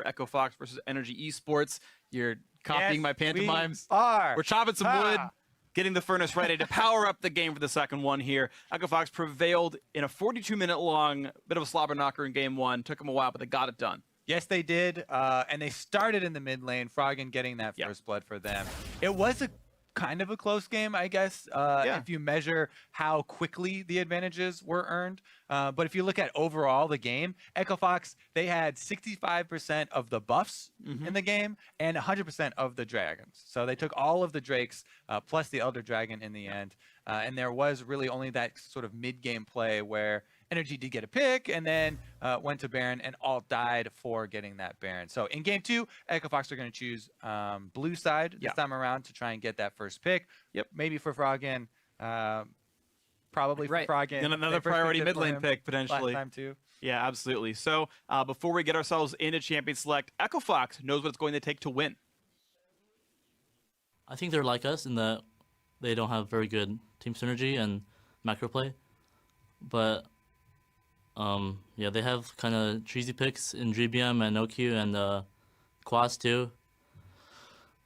for Echo Fox versus NRG eSports. You're copying my pantomimes. We're chopping some wood, getting the furnace ready to power up the game for the second one here. Echo Fox prevailed in a 42-minute long bit of a slobber knocker in game one. Took them a while, but they got it done. Yes, they did. And they started in the mid lane, Froggen getting that first blood for them. It was a kind of a close game, I guess, if you measure how quickly the advantages were earned. But if you look at overall the game, Echo Fox, they had 65% of the buffs in the game and 100% of the dragons. So they took all of the drakes plus the Elder Dragon in the end. And there was really only that sort of mid-game play where NRG did get a pick and then went to Baron and all died for getting that Baron. So in game 2, Echo Fox are going to choose blue side this time around to try and get that first pick. Maybe for Froggen, probably for Froggen. And another priority mid lane pick potentially. Last time too. Yeah, absolutely. So before we get ourselves into Champion Select, Echo Fox knows what it's going to take to win. I think they're like us in that they don't have very good team synergy and macro play, but yeah, they have kind of cheesy picks in GBM and OQ and Quas too.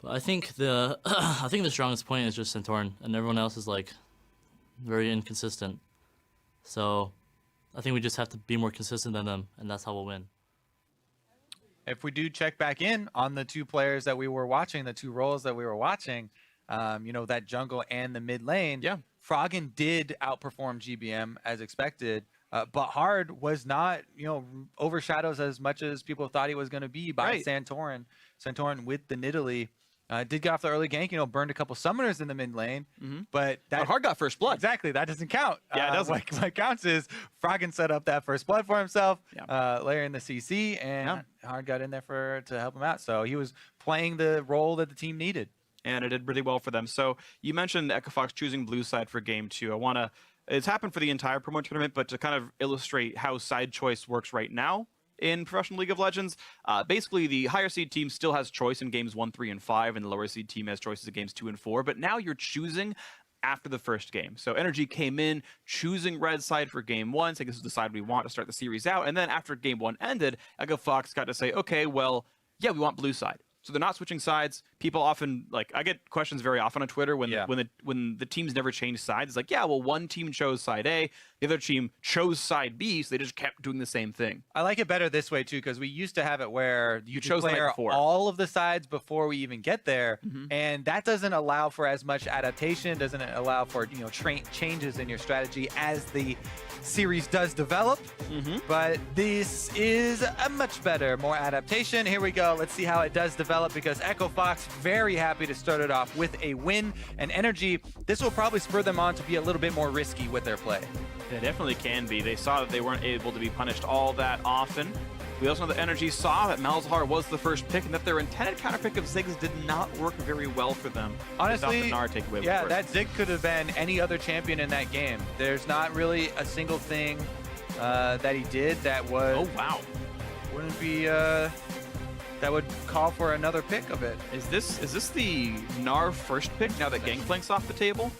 But I think the strongest point is just Santorin, and everyone else is like very inconsistent. So I think we just have to be more consistent than them, and that's how we'll win. If we do check back in on the two players that we were watching, the two roles that we were watching, you know, that jungle and the mid lane, Froggen did outperform GBM as expected. But Hard was not, you know, overshadows as much as people thought he was going to be by Santorin. Santorin with the Nidalee did get off the early gank, you know, burned a couple summoners in the mid lane. But Hard got first blood. Exactly. That doesn't count. Yeah, it doesn't. What counts is Froggen set up that first blood for himself, layering the CC, and Hard got in there to help him out. So he was playing the role that the team needed. And it did really well for them. So you mentioned Echo Fox choosing blue side for game 2. I want to... It's happened for the entire promo tournament, but to kind of illustrate how side choice works right now in Professional League of Legends, basically the higher seed team still has choice in games 1, 3, and 5, and the lower seed team has choices in games 2 and 4, but now you're choosing after the first game. So NRG came in choosing red side for game 1, saying this is the side we want to start the series out, and then after game 1 ended, Echo Fox got to say, okay, well, yeah, we want blue side. So they're not switching sides. People often, like, I get questions very often on Twitter when the teams never change sides. It's like, yeah, well, one team chose side A, the other team chose side B, so they just kept doing the same thing. I like it better this way too, because we used to have it where you chose declare all of the sides before we even get there, and that doesn't allow for as much adaptation, doesn't allow for, you know, changes in your strategy as the series does develop. But this is a much better, more adaptation. Here we go. Let's see how it does develop, because Echo Fox very happy to start it off with a win, and NRG, this will probably spur them on to be a little bit more risky with their play. They definitely can be. They saw that they weren't able to be punished all that often. We also know that NRG saw that Malzahar was the first pick and that their intended counterpick of Ziggs did not work very well for them. Honestly, that Zig could have been any other champion in that game. There's not really a single thing that he did that was... Oh, wow. Wouldn't be... that would call for another pick of it. Is this the Gnar first pick now that Gangplank's off the table?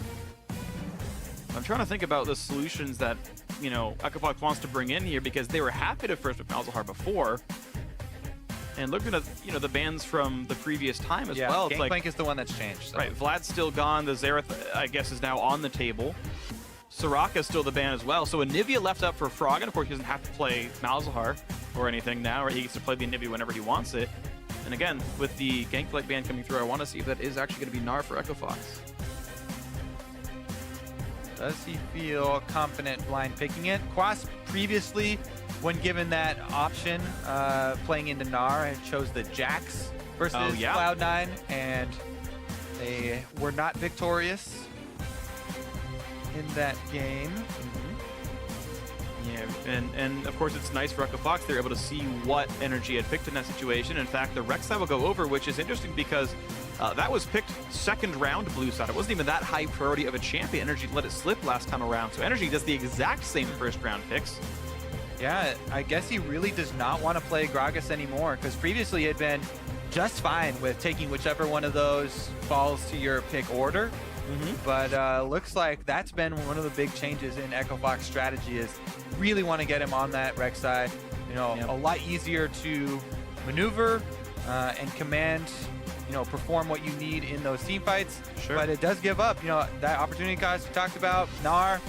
I'm trying to think about the solutions that, you know, Echo Fox wants to bring in here, because they were happy to first pick Malzahar before. And looking at, you know, the bans from the previous time as well. Gangplank like, is the one that's changed. So. Right, Vlad's still gone. The Xerath, I guess, is now on the table. Soraka's still the ban as well. So Anivia left up for Froggen. Of course, he doesn't have to play Malzahar or anything now, or he gets to play the Anivia whenever he wants it. And again, with the Gangplank ban coming through, I want to see if that is actually going to be Gnar for Echo Fox. Does he feel confident blind picking it? Quas previously, when given that option, playing into Gnar, chose the Jax versus Cloud9, and they were not victorious in that game. Yeah, and of course it's nice for Echo Fox. They're able to see what NRG had picked in that situation. In fact, the Rek'Sai will go over, which is interesting because that was picked second round blue side. It wasn't even that high priority of a champion. NRG let it slip last time around. So NRG does the exact same first round picks. Yeah, I guess he really does not want to play Gragas anymore, because previously he had been just fine with taking whichever one of those falls to your pick order. But looks like that's been one of the big changes in Echo Fox strategy, is really want to get him on that Rek'Sai. You know, a lot easier to maneuver and command, perform what you need in those team fights. Sure. But it does give up, that opportunity cost we talked about. Gnar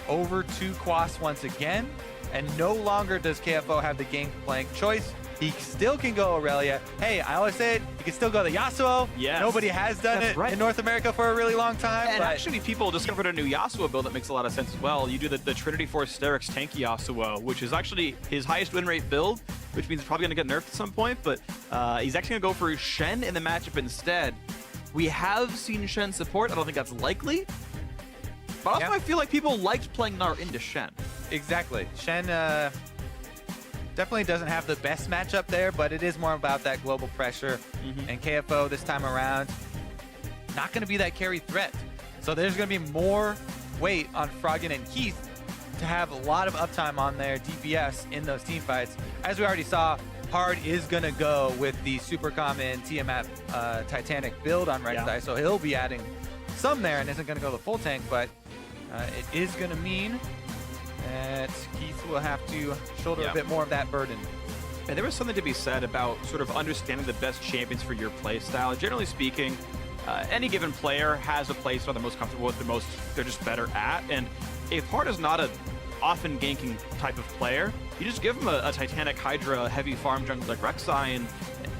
over to Quas once again, and no longer does KFO have the gangplank choice. He still can go Aurelia. Hey, I always say it, he can still go the Yasuo. Yes. Nobody has done it in North America for a really long time. And but actually, people discovered a new Yasuo build that makes a lot of sense as well. You do the Trinity Force Sterix tanky Yasuo, which is actually his highest win rate build, which means he's probably going to get nerfed at some point, but he's actually going to go for Shen in the matchup instead. We have seen Shen support. I don't think that's likely. But also, I feel like people liked playing Gnar into Shen. Exactly. Shen definitely doesn't have the best matchup there, but it is more about that global pressure. And KFO this time around, not going to be that carry threat. So there's going to be more weight on Froggen and Keith to have a lot of uptime on their DPS in those team fights. As we already saw, Hard is going to go with the super common Tiamat Titanic build on Rek'Sai, so he'll be adding some there and isn't going to go the full tank, but it is going to mean that Keith will have to shoulder a bit more of that burden. And there was something to be said about sort of understanding the best champions for your play style. Generally speaking, any given player has a play style they're most comfortable with, they're just better at. And if Hard is not a often ganking type of player, you just give him a Titanic Hydra heavy farm jungle like Rek'Sai, and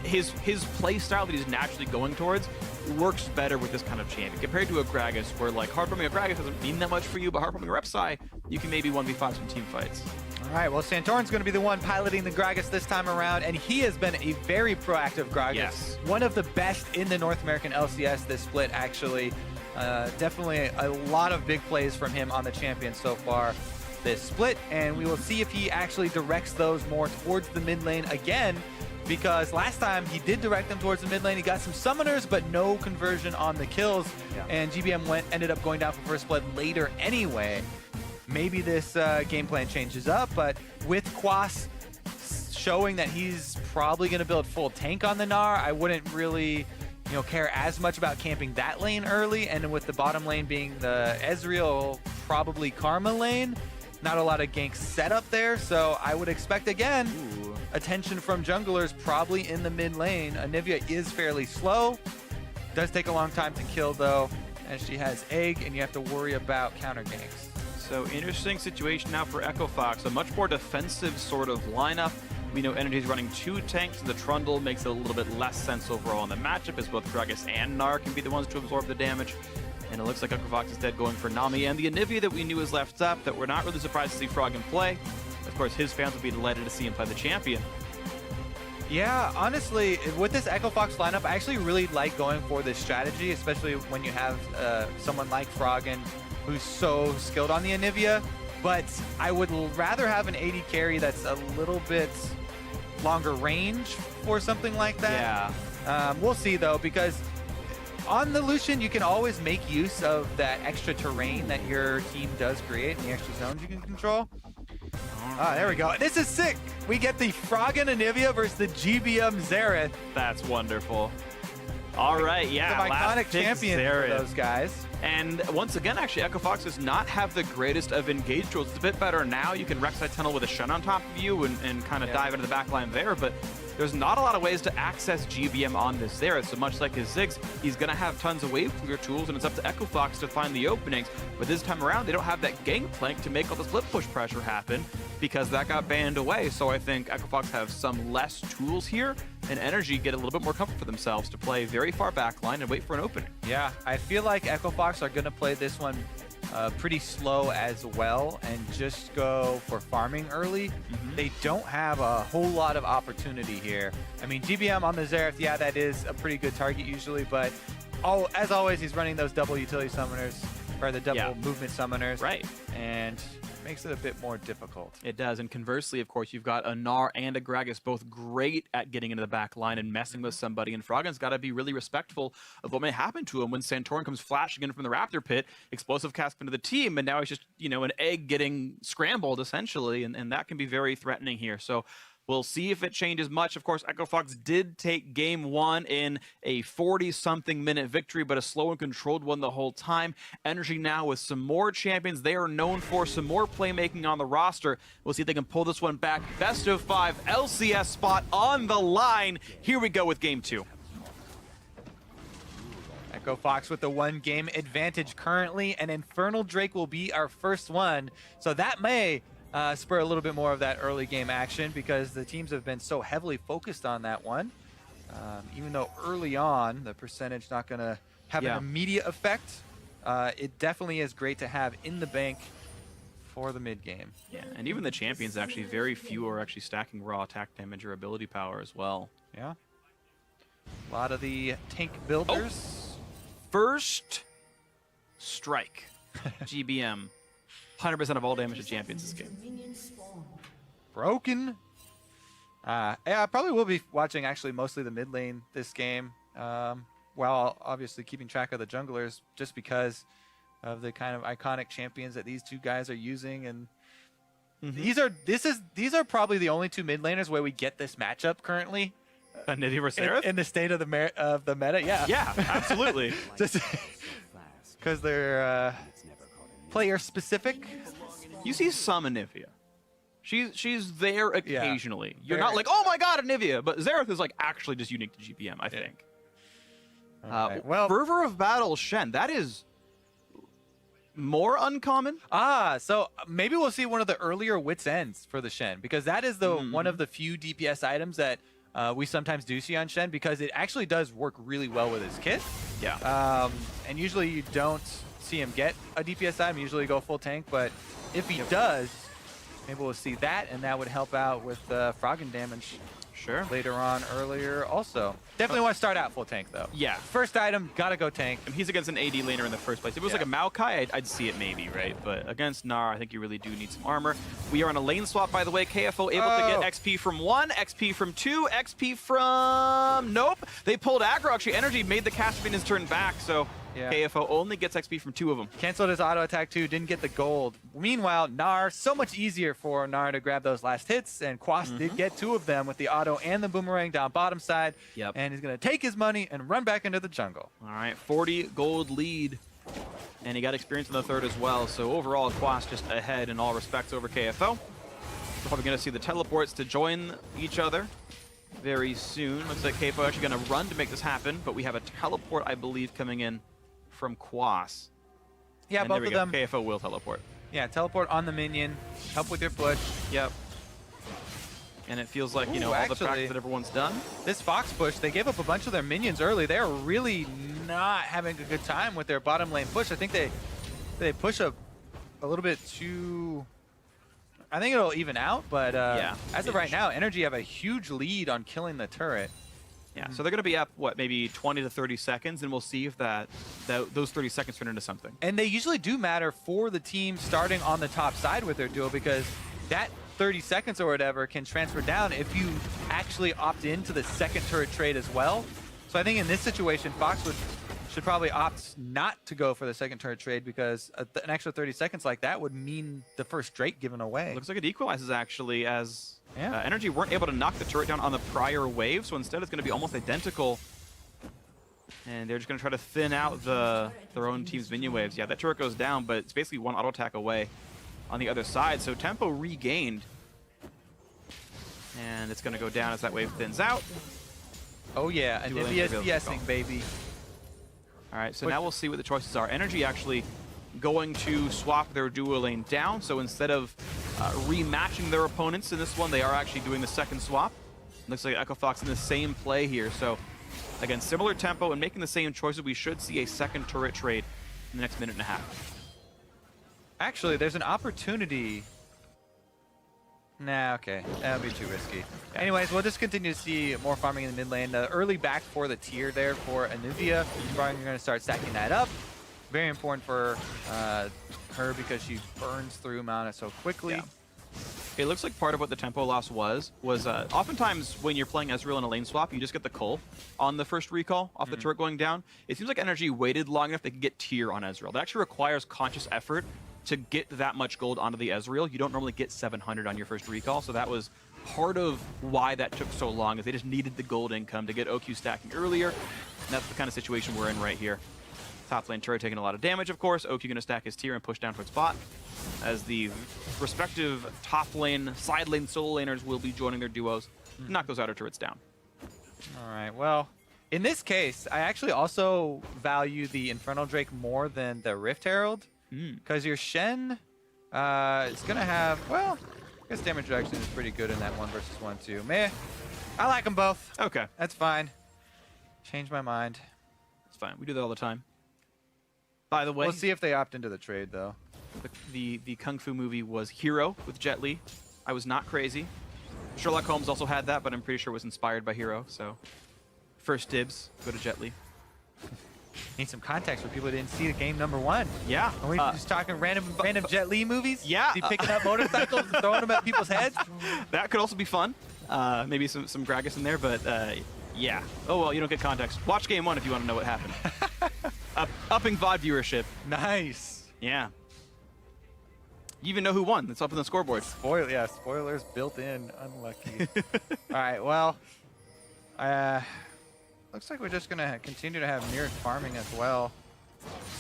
his play style that he's naturally going towards works better with this kind of champion compared to a Gragas, where like hard farming a Gragas doesn't mean that much for you, but hard farming a Rek'Sai, you can maybe 1v5 some team fights. All right, well, Santorin's going to be the one piloting the Gragas this time around, and he has been a very proactive Gragas. Yes. One of the best in the North American LCS this split, actually. Definitely a lot of big plays from him on the champion so far this split, and we will see if he actually directs those more towards the mid lane again, because last time he did direct them towards the mid lane. He got some summoners, but no conversion on the kills, and GBM ended up going down for first blood later anyway. Maybe this game plan changes up, but with Quas showing that he's probably going to build full tank on the Gnar, I wouldn't really care as much about camping that lane early, and with the bottom lane being the Ezreal, probably Karma lane, not a lot of gank setup there, so I would expect, again, attention from junglers probably in the mid lane. Anivia is fairly slow. Does take a long time to kill, though, as she has Egg, and you have to worry about counter ganks. So interesting situation now for Echo Fox, a much more defensive sort of lineup. We know NRG is running 2 tanks, and the Trundle makes it a little bit less sense overall in the matchup, as both Gragas and Gnar can be the ones to absorb the damage. And it looks like Echo Fox is dead going for Nami, and the Anivia that we knew is left up, that we're not really surprised to see Froggen play. Of course, his fans will be delighted to see him play the champion. Yeah, honestly, with this Echo Fox lineup, I actually really like going for this strategy, especially when you have someone like Froggen who's so skilled on the Anivia. But I would rather have an AD carry that's a little bit longer range for something like that. Yeah. We'll see, though, because on the Lucian, you can always make use of that extra terrain that your team does create and the extra zones you can control. Ah, there we go. This is sick. We get the Froggen Anivia versus the GBM Xerath. That's wonderful. All right, yeah. The iconic champion for those guys. And once again, actually, Echo Fox does not have the greatest of engage tools. It's a bit better now. You can Rek'Sai tunnel with a Shen on top of you and kind of dive into the back line there, but there's not a lot of ways to access GBM on this Xerath. So much like his Ziggs, he's going to have tons of wave clear tools, and it's up to Echo Fox to find the openings. But this time around, they don't have that gangplank to make all the split push pressure happen, because that got banned away. So I think Echo Fox have some less tools here, and NRG get a little bit more comfort for themselves to play very far back line and wait for an opening. Yeah, I feel like Echo Fox are going to play this one pretty slow as well and just go for farming early. They don't have a whole lot of opportunity here. I mean, GBM on the Xerath, yeah, that is a pretty good target usually, but as always, he's running those double utility summoners, or the double movement summoners. Right. And makes it a bit more difficult. It does, and conversely, of course, you've got a Gnar and a Gragas both great at getting into the back line and messing with somebody, and Froggen's got to be really respectful of what may happen to him when Santorin comes flashing in from the Raptor pit, explosive cast into the team, and now he's just, an egg getting scrambled, essentially, and that can be very threatening here. So We'll see if it changes much. Of course, Echo Fox did take game 1 in a 40-something minute victory, but a slow and controlled one the whole time. NRG now with some more champions. They are known for some more playmaking on the roster. We'll see if they can pull this one back. Best of 5 LCS spot on the line. Here we go with game 2. Echo Fox with the 1-game advantage currently, and Infernal Drake will be our first one. So that may spur a little bit more of that early game action because the teams have been so heavily focused on that one. Even though early on, the percentage not going to have an immediate effect, it definitely is great to have in the bank for the mid game. Yeah, and even the champions, actually, very few are actually stacking raw attack damage or ability power as well. Yeah. A lot of the tank builders. First strike. GBM. 100% of all damage to champions this game. Broken. Yeah, I probably will be watching actually mostly the mid lane this game, while obviously keeping track of the junglers just because of the kind of iconic champions that these two guys are using. And these are probably the only two mid laners where we get this matchup currently. Nidhi versus Seraph? In the state of the meta, yeah. Yeah, absolutely. Just because they're player specific. You see some Anivia. She's there occasionally. Yeah. You're not like, oh my god, Anivia, but Xerath is like actually just unique to GBM, I think. Okay. Well, Fervor of Battle Shen, that is more uncommon. So maybe we'll see one of the earlier Wits Ends for the Shen, because that is the one of the few DPS items that we sometimes do see on Shen, because it actually does work really well with his kit. Yeah. And usually you don't see him get a DPS item, usually go full tank, but if he does, maybe we'll see that, and that would help out with Froggen damage. Sure. Later on, earlier also. Definitely want to start out full tank though. Yeah. First item, gotta go tank. And he's against an AD laner in the first place. If it was like a Maokai, I'd see it maybe, right? But against Gnar, I think you really do need some armor. We are on a lane swap, by the way. KFO able to get XP from 1, XP from 2, XP from... Nope. They pulled aggro. Actually, NRG made the Castlevania's turn back, so KFO only gets XP from 2 of them. Canceled his auto attack too, didn't get the gold. Meanwhile, Gnar, so much easier for Gnar to grab those last hits, and Quas did get 2 of them with the auto and the boomerang down bottom side. Yep. And he's going to take his money and run back into the jungle. All right, 40 gold lead. And he got experience in the third as well. So overall, Quas just ahead in all respects over KFO. We're probably going to see the teleports to join each other very soon. Looks like KFO actually going to run to make this happen, but we have a teleport, I believe, coming in from Quas. Yeah, and both of them. KFO will teleport. Yeah, teleport on the minion, help with your push. Yep. And it feels like, you know, all the practice that everyone's done. This Fox push, they gave up a bunch of their minions early. They're really not having a good time with their bottom lane push. I think they push a little bit too... I think it'll even out, but as of right now, NRG have a huge lead on killing the turret. Yeah, so they're going to be up, what, maybe 20 to 30 seconds, and we'll see if those 30 seconds turn into something. And they usually do matter for the team starting on the top side with their duel, because that 30 seconds or whatever can transfer down if you actually opt into the second turret trade as well. So I think in this situation, Fox should probably opt not to go for the second turret trade, because an extra 30 seconds like that would mean the first Drake given away. Looks like it equalizes, actually, as NRG weren't able to knock the turret down on the prior wave, so instead it's going to be almost identical. And they're just going to try to thin out their own team's minion waves. Yeah, that turret goes down, but it's basically one auto attack away on the other side. So tempo regained. And it's going to go down as that wave thins out. Oh yeah, Anivia's DSing, baby. All right, so now we'll see what the choices are. NRG actually going to swap their duo lane down. So instead of rematching their opponents in this one, they are actually doing the second swap. Looks like Echo Fox in the same play here. So again, similar tempo and making the same choices. We should see a second turret trade in the next minute and a half. Actually, there's an opportunity. Nah, okay. That would be too risky. Okay. Anyways, we'll just continue to see more farming in the mid lane. The early back for the tier there for Anivia. Probably going to start stacking that up. Very important for her, because she burns through mana so quickly. Yeah. It looks like part of what the tempo loss was oftentimes when you're playing Ezreal in a lane swap, you just get the cull on the first recall off the turret going down. It seems like NRG waited long enough they could get tier on Ezreal. That actually requires conscious effort to get that much gold onto the Ezreal. You don't normally get 700 on your first recall, so that was part of why that took so long is they just needed the gold income to get OQ stacking earlier. And that's the kind of situation we're in right here. Top lane turret taking a lot of damage, of course. OQ going to stack his tier and push down towards bot, as the respective top lane, side lane solo laners will be joining their duos to knock those outer turrets down. All right, well, in this case, I actually also value the Infernal Drake more than the Rift Herald, because your Shen is going to have, well, I guess damage reduction is pretty good in that 1 versus 1 too. Meh, I like them both. Okay. That's fine. Change my mind. It's fine. We do that all the time. By the way, We'll see if they opt into the trade, though. the Kung Fu movie was Hero with Jet Li. I was not crazy. Sherlock Holmes also had that, but I'm pretty sure it was inspired by Hero, so first dibs, go to Jet Li. Need some context for people who didn't see the game #1. Yeah. Are we just talking random Jet Li movies? Yeah. Is he picking up motorcycles and throwing them at people's heads? That could also be fun. Maybe some Gragas in there, but yeah. Oh, well, you don't get context. Watch game 1 if you want to know what happened. Upping VOD viewership. Nice. Yeah. You even know who won. It's up on the scoreboard. Spoilers built in. Unlucky. All right, well, looks like we're just going to continue to have mirrored farming as well.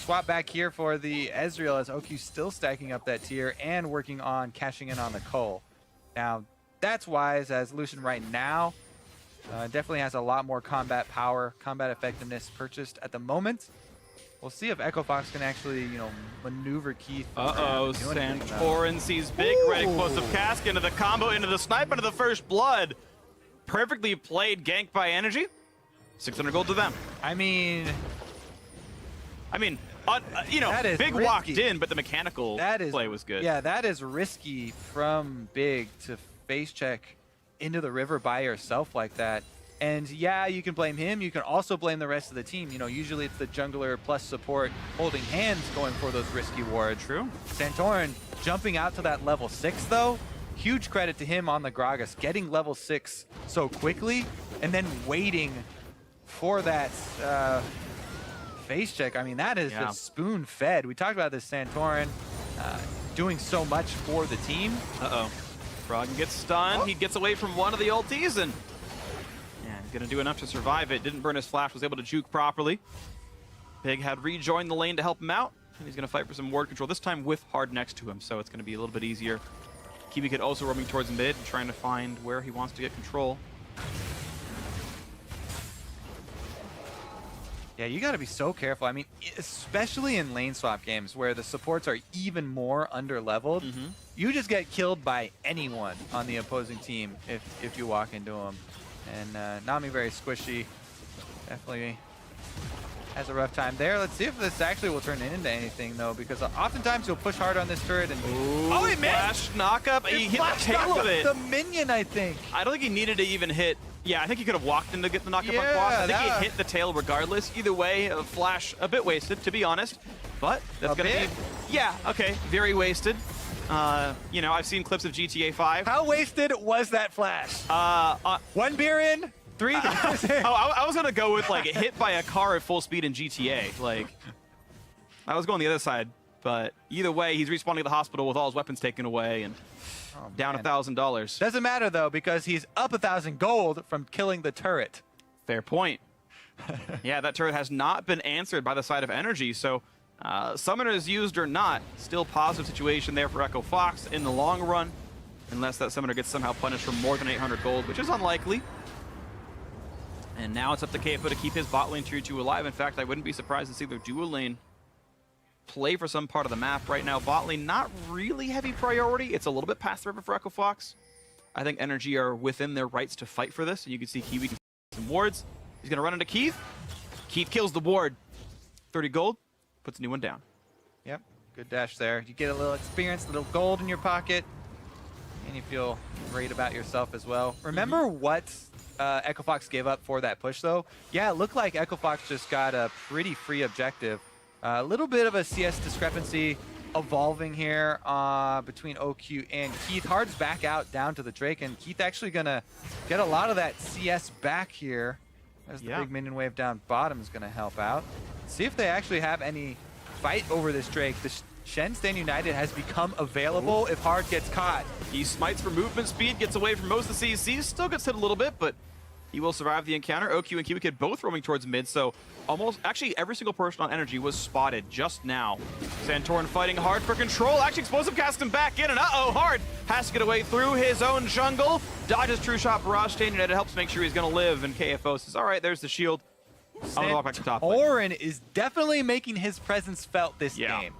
Swap back here for the Ezreal as OQ still stacking up that tier and working on cashing in on the Cole. Now, that's wise, as Lucian right now definitely has a lot more combat power, combat effectiveness purchased at the moment. We'll see if Echo Fox can actually, maneuver Keith. Uh-oh, Santorin sees big red explosive cask into the combo, into the snipe, into the first blood. Perfectly played gank by Energy. 600 gold to them. I mean, big risky. walked in, but the mechanical play was good. Yeah, that is risky from Big to face check into the river by yourself like that. And yeah, you can blame him. You can also blame the rest of the team. Usually it's the jungler plus support holding hands going for those risky wards. True. Santorin jumping out to that level 6 though. Huge credit to him on the Gragas, getting level 6 so quickly and then waiting for that face check. I mean, that is just spoon fed. We talked about this Santorin doing so much for the team. Uh-oh. Frog gets stunned. He gets away from one of the ultis and he's gonna do enough to survive it. Didn't burn his flash, was able to juke properly. Big had rejoined the lane to help him out, and he's gonna fight for some ward control, this time with Hard next to him, so it's gonna be a little bit easier. Kiwi Kid also roaming towards mid and trying to find where he wants to get control. Yeah, you gotta be so careful. I mean, especially in lane swap games where the supports are even more under-leveled, you just get killed by anyone on the opposing team if you walk into them. And Nami very squishy. Definitely has a rough time there. Let's see if this actually will turn into anything, though, because oftentimes you'll push hard on this turret and... Ooh, he missed! Flash knock-up. He hit the tail of it. The minion, I think. I don't think he needed to even hit... Yeah, I think he could have walked in to get the knock-up on Quash. I think he hit the tail regardless. Either way, Flash a bit wasted, to be honest. But that's going to be... Yeah, okay. Very wasted. I've seen clips of GTA 5. How wasted was that Flash? 1 beer in, 3 beers in. I was gonna go with hit by a car at full speed in GTA. I was going the other side, but either way, he's respawning at the hospital with all his weapons taken away and down $1,000. Doesn't matter though, because he's up 1,000 gold from killing the turret. Fair point. Yeah, that turret has not been answered by the side of Energy, so. Summoners used or not, still positive situation there for Echo Fox in the long run, unless that summoner gets somehow punished for more than 800 gold, which is unlikely. And now it's up to KFO to keep his bot lane tier 2 alive. In fact, I wouldn't be surprised to see their dual lane play for some part of the map right now. Bot lane, not really heavy priority. It's a little bit past the river for Echo Fox. I think Energy are within their rights to fight for this. And you can see Kiwi can some wards. He's going to run into Keith. Keith kills the ward. 30 gold. Puts a new one down. Yep, good dash there. You get a little experience, a little gold in your pocket, and you feel great about yourself as well. Remember what Echo Fox gave up for that push, though? Yeah, it looked like Echo Fox just got a pretty free objective. A little bit of a CS discrepancy evolving here between OQ and Keith. Hard's back out down to the Drake, and Keith actually gonna get a lot of that CS back here as the big minion wave down bottom is gonna help out. See if they actually have any fight over this Drake. The Shen Stand United has become available if Hard gets caught. He smites for movement speed, gets away from most of the CC, still gets hit a little bit, but he will survive the encounter. OQ and Kiwi Kid both roaming towards mid, so actually every single person on Energy was spotted just now. Santorin fighting hard for control. Actually, Explosive casts him back in, and Hard has to get away through his own jungle. Dodges True Shot Barrage Stain, and it helps make sure he's going to live, and KFO says, all right, there's the shield. I'm going to walk back to top lane. Santorin is definitely making his presence felt this game.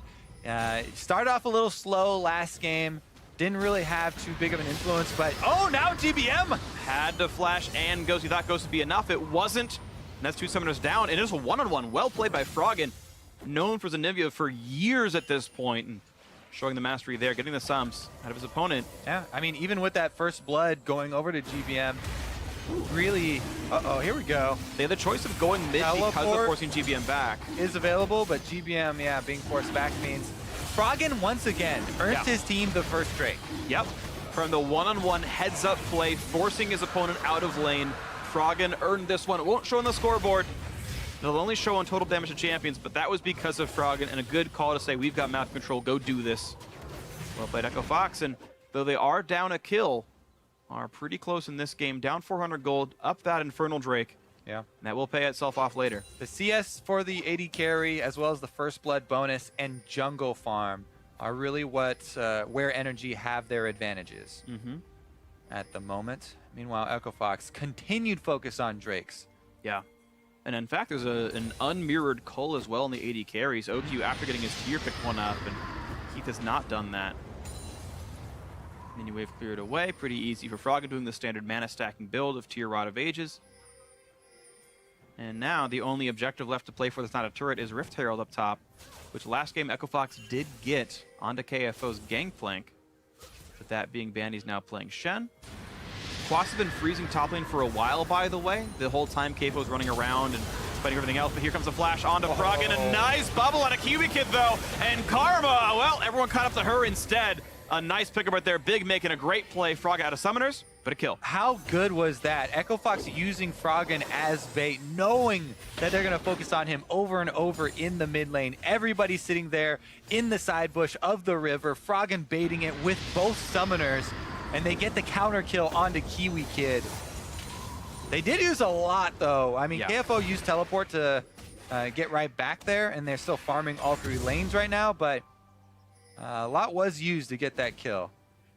Started off a little slow last game. Didn't really have too big of an influence, but now GBM had to flash and Ghost. He thought Ghost would be enough. It wasn't. And that's 2 summoners down. And it is a one-on-one. Well played by Froggen. Known for Zanivia for years at this point, and showing the mastery there, getting the sums out of his opponent. Yeah, I mean, even with that first blood going over to GBM, really, here we go. They had the choice of going mid because of forcing GBM back. Is available, but GBM, being forced back means Froggen once again earns his team the first Drake. Yep. From the one-on-one heads-up play, forcing his opponent out of lane, Froggen earned this one. It won't show on the scoreboard. It'll only show on total damage to champions, but that was because of Froggen and a good call to say, we've got map control, go do this. Well played Echo Fox, and though they are down a kill, are pretty close in this game, down 400 gold, up that Infernal Drake. Yeah. And that will pay itself off later. The CS for the AD carry, as well as the first blood bonus and jungle farm, are really where NRG have their advantages at the moment. Meanwhile, Echo Fox continued focus on Drakes. Yeah. And in fact, there's an unmirrored cull as well in the AD carries. OQ, after getting his tier, picked one up, and Keith has not done that. Mini wave cleared away. Pretty easy for Froggen, doing the standard mana stacking build of Tier Rod of Ages. And now the only objective left to play for that's not a turret is Rift Herald up top, which last game Echo Fox did get onto KFO's Gangplank. With that being banned, he's now playing Shen. Quas have been freezing top lane for a while, by the way. The whole time KFO's running around and fighting everything else, but here comes a flash onto Froggen. A nice bubble on a Kiwi Kid, though. And Karma, well, everyone caught up to her instead. A nice pickup right there. Big making a great play. Froggen out of summoners, but a kill. How good was that? Echo Fox using Froggen as bait, knowing that they're going to focus on him over and over in the mid lane. Everybody sitting there in the side bush of the river. Froggen baiting it with both summoners, and they get the counter kill onto Kiwi Kid. They did use a lot, though. I mean, KFO used teleport to get right back there, and they're still farming all 3 lanes right now, but a lot was used to get that kill.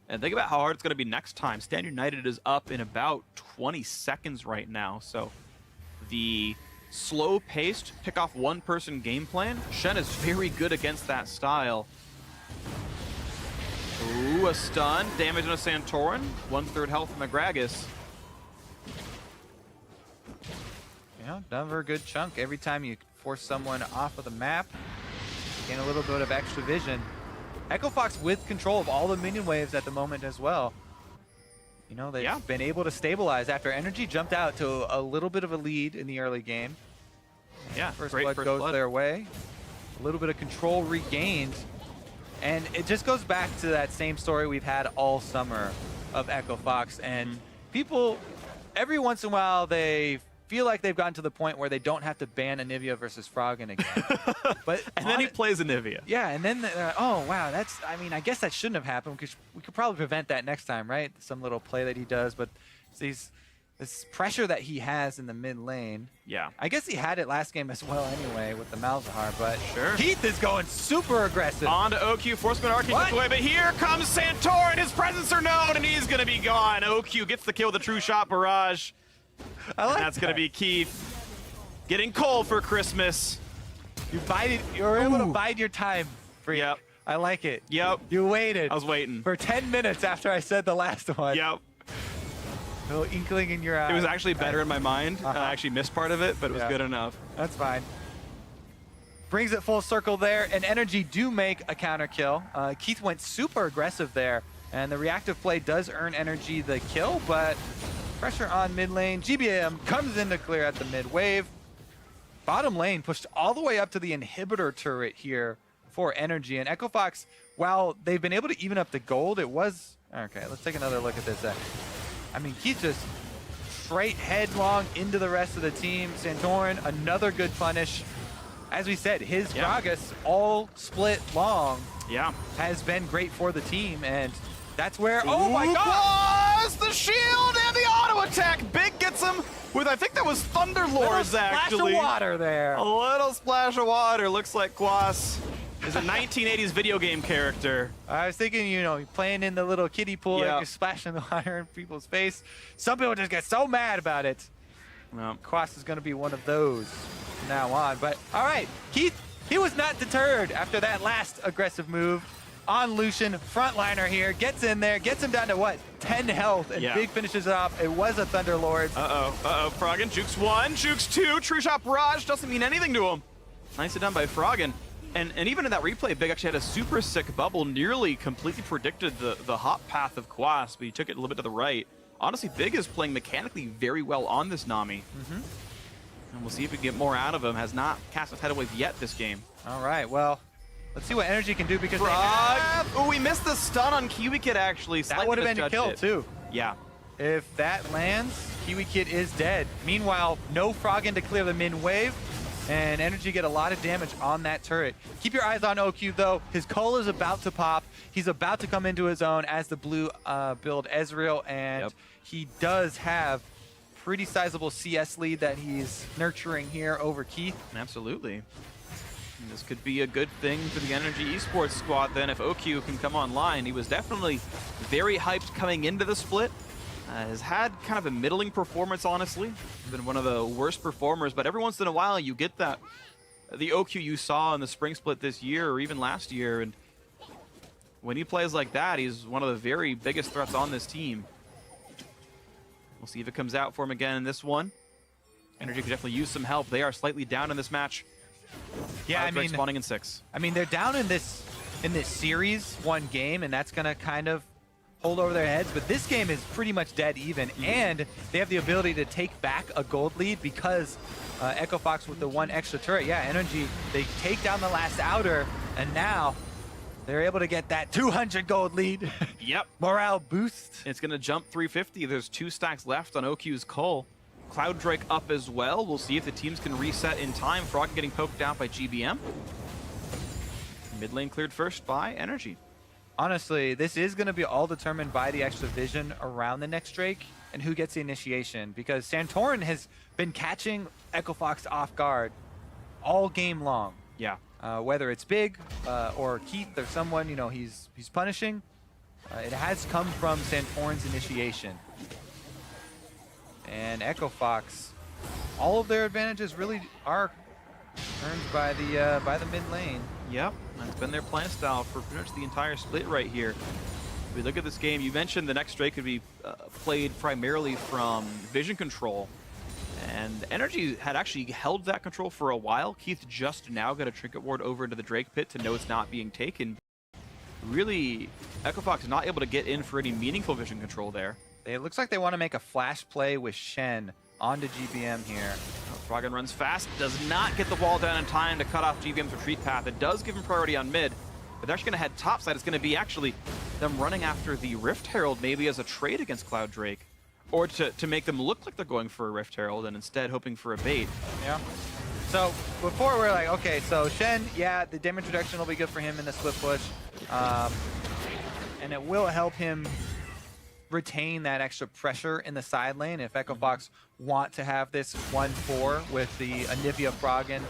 And think about how hard it's going to be next time. Stand United is up in about 20 seconds right now, so the slow-paced, pick-off one-person game plan, Shen is very good against that style. Ooh, a stun. Damage on a Santorin. 1/3 health from Agragas. Done for a good chunk. Every time you force someone off of the map, you gain a little bit of extra vision. Echo Fox with control of all the minion waves at the moment as well. They've been able to stabilize after Energy jumped out to a little bit of a lead in the early game. Yeah, first blood goes their way. A little bit of control regained. And it just goes back to that same story we've had all summer of Echo Fox. And people, every once in a while, they feel like they've gotten to the point where they don't have to ban Anivia versus Froggen again. And then he plays Anivia. Yeah, and then, oh, wow, I guess that shouldn't have happened because we could probably prevent that next time, right? Some little play that he does, but this pressure that he has in the mid lane. Yeah. I guess he had it last game as well anyway with the Malzahar, but sure. Keith is going super aggressive. On to OQ, Forceman Arcane gets away, but here comes Santorin. His presence are known, and he's going to be gone. OQ gets the kill with a True Shot Barrage. That's going to be Keith getting coal for Christmas. You were able to bide your time, Freak. Yep. I like it. Yep. You waited. I was waiting. For 10 minutes after I said the last one. Yep. A little inkling in your eye. It was actually better in my mind. I actually missed part of it, but it was good enough. That's fine. Brings it full circle there, and Energy do make a counter kill. Keith went super aggressive there, and the reactive play does earn Energy the kill, but pressure on mid lane. GBM comes in to clear at the mid wave. Bottom lane pushed all the way up to the inhibitor turret here for Energy, and Echo Fox, while they've been able to even up the gold, it was... Okay, let's take another look at this. I mean, Keith just straight headlong into the rest of the team. Santorin, another good punish. As we said, his Gragas all split long. Yeah. has been great for the team, and that's where, oh my god! The shield and the auto attack. Big gets him with, I think that was Thunder Lords, actually. Splash of water there. A little splash of water. Looks like Quas is a 1980s video game character. I was thinking, you know, playing in the little kiddie pool, Yep. and you're splashing the water in people's face. Some people just get so mad about it. No. Quas is going to be one of those from now on. But all right, Keith, he was not deterred after that last aggressive move on Lucian. Frontliner here, gets in there, gets him down to what, 10 health, and Yeah. Big finishes it off. It was a Thunder Lords. Froggen jukes 1, jukes 2. True Shot Barrage doesn't mean anything to him. Nicely done by Froggen. And even in that replay, Big actually had a super sick bubble, nearly completely predicted the hop path of Quas, but he took it a little bit to the right. Honestly, Big is playing mechanically very well on this Nami. And we'll see if we can get more out of him. Has not cast his head away yet this game. All right, well, let's see what NRG can do, because they Frog! have, Oh, we missed the stun on Kiwi Kid, actually. that would have been a Slightly kill misjudged it. too. Yeah. If that lands, Kiwi Kid is dead. Meanwhile, no Froggen to clear the min wave, and NRG get a lot of damage on that turret. Keep your eyes on OQ though. His Cole is about to pop. He's about to come into his own as the blue build Ezreal, and Yep. he does have pretty sizable CS lead that he's nurturing here over Keith. Absolutely. And this could be a good thing for the NRG eSports squad then if OQ can come online. He was definitely very hyped coming into the split. Has had kind of a middling performance, honestly. Been one of the worst performers, but every once in a while you get that, the OQ you saw in the spring split this year or even last year, and when he plays like that, he's one of the very biggest threats on this team. We'll see if it comes out for him again in this one. NRG could definitely use some help. They are slightly down in this match. Yeah, I mean, spawning in 6. they're down in this series, one game, and that's gonna kind of hold over their heads. But this game is pretty much dead even, and they have the ability to take back a gold lead because Echo Fox with the one extra turret. Yeah, NRG, they take down the last outer, and now they're able to get that 200 gold lead. Yep. Morale boost. It's going to jump 350. There's 2 stacks left on OQ's Cull. Cloud Drake up as well. We'll see if the teams can reset in time. Frog getting poked out by GBM. Mid lane cleared first by NRG. Honestly, this is going to be all determined by the extra vision around the next Drake and who gets the initiation, because Santorin has been catching Echo Fox off guard all game long. Yeah. Whether it's Big or Keith or someone, you know, he's punishing, it has come from Santorin's initiation. And Echo Fox, all of their advantages really are earned by the mid lane. Yep. That's been their plan style for pretty much the entire split right here. If we look at this game, you mentioned the next Drake could be played primarily from vision control. And NRG had actually held that control for a while. Keith just now got a trinket ward over into the Drake pit to know it's not being taken. Really, Echo Fox is not able to get in for any meaningful vision control there. It looks like they want to make a flash play with Shen onto GBM here. Froggen runs fast, does not get the wall down in time to cut off GBM's retreat path. It does give him priority on mid, but they're actually going to head topside. It's going to be actually them running after the Rift Herald, maybe as a trade against Cloud Drake, or to make them look like they're going for a Rift Herald and instead hoping for a bait. Yeah. So before we're like, okay, so Shen, yeah, the damage reduction will be good for him in the split push, and it will help him retain that extra pressure in the side lane if Echo Fox want to have this 1-4 with the Anivia Froggen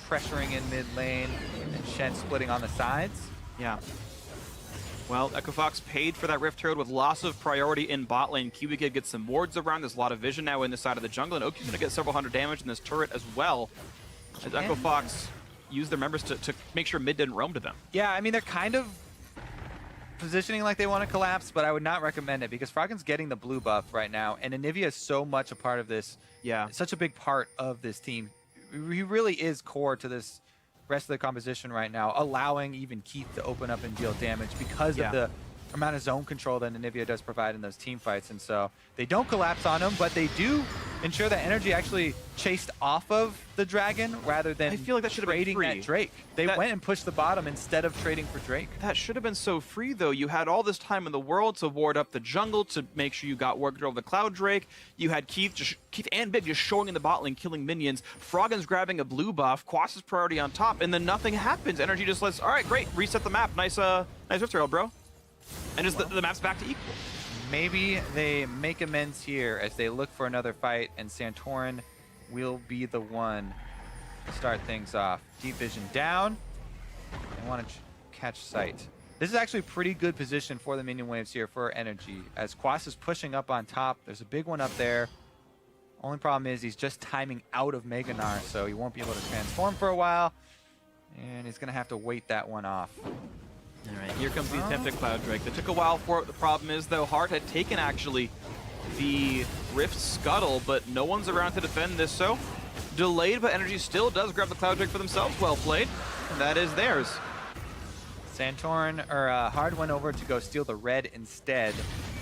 pressuring in mid lane and Shen splitting on the sides. Yeah. Well, Echo Fox paid for that Rift Herald with loss of priority in bot lane. Kiwi Kid gets some wards around. There's a lot of vision now in the side of the jungle, and Oki's going to get several hundred damage in this turret as well, as Echo Fox used their members to make sure mid didn't roam to them. Yeah, I mean, they're kind of positioning like they want to collapse, but I would not recommend it because Froggen's getting the blue buff right now, and Anivia is so much a part of this. Yeah. Such a big part of this team. He really is core to this rest of the composition right now, allowing even Keith to open up and deal damage because of the amount of zone control that Anivia does provide in those team fights. And so they don't collapse on him, but they do ensure that NRG actually chased off of the Dragon rather than I feel like that should have been trading free. that Drake. They went and pushed the bottom instead of trading for Drake. That should have been so free, though. You had all this time in the world to ward up the jungle, to make sure you got ward control of the Cloud Drake. You had Keith and Big just showing in the bot lane, killing minions. Froggen's grabbing a blue buff. Quas is priority on top, and then nothing happens. NRG just lets, all right, great, reset the map. Nice Rift Herald, bro. And just the map's back to equal. Maybe they make amends here as they look for another fight, and Santorin will be the one to start things off. Deep vision down. They want to catch sight. This is actually a pretty good position for the minion waves here for NRG, as Quas is pushing up on top. There's a big one up there. Only problem is he's just timing out of Mega Gnar, so he won't be able to transform for a while, and he's going to have to wait that one off. All right, here comes the attempted Cloud Drake. That took a while for it. The problem is, though, Hart had taken, actually, the Rift Scuttle, but no one's around to defend this, so delayed, but NRG still does grab the Cloud Drake for themselves. Well played, and that is theirs. Santorin, or Hard went over to go steal the red instead.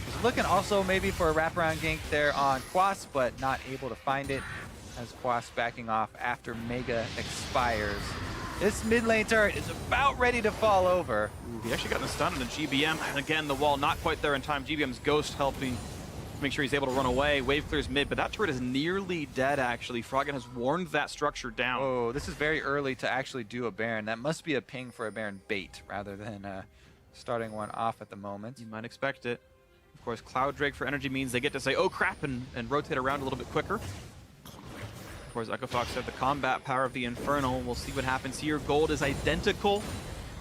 Was looking also maybe for a wraparound gank there on Quas, but not able to find it, as Quas backing off after Mega expires. This mid lane turret is about ready to fall over. Ooh, he actually got the stun on the GBM. And again, the wall not quite there in time. GBM's Ghost helping make sure he's able to run away. Wave clears mid, but that turret is nearly dead, actually. Froggen has warned that structure down. Oh, this is very early to actually do a Baron. That must be a ping for a Baron bait rather than starting one off at the moment. You might expect it. Of course, Cloud Drake for NRG means they get to say, oh crap, and rotate around a little bit quicker. Of course, Echo Fox have the combat power of the Infernal. We'll see what happens here. Gold is identical.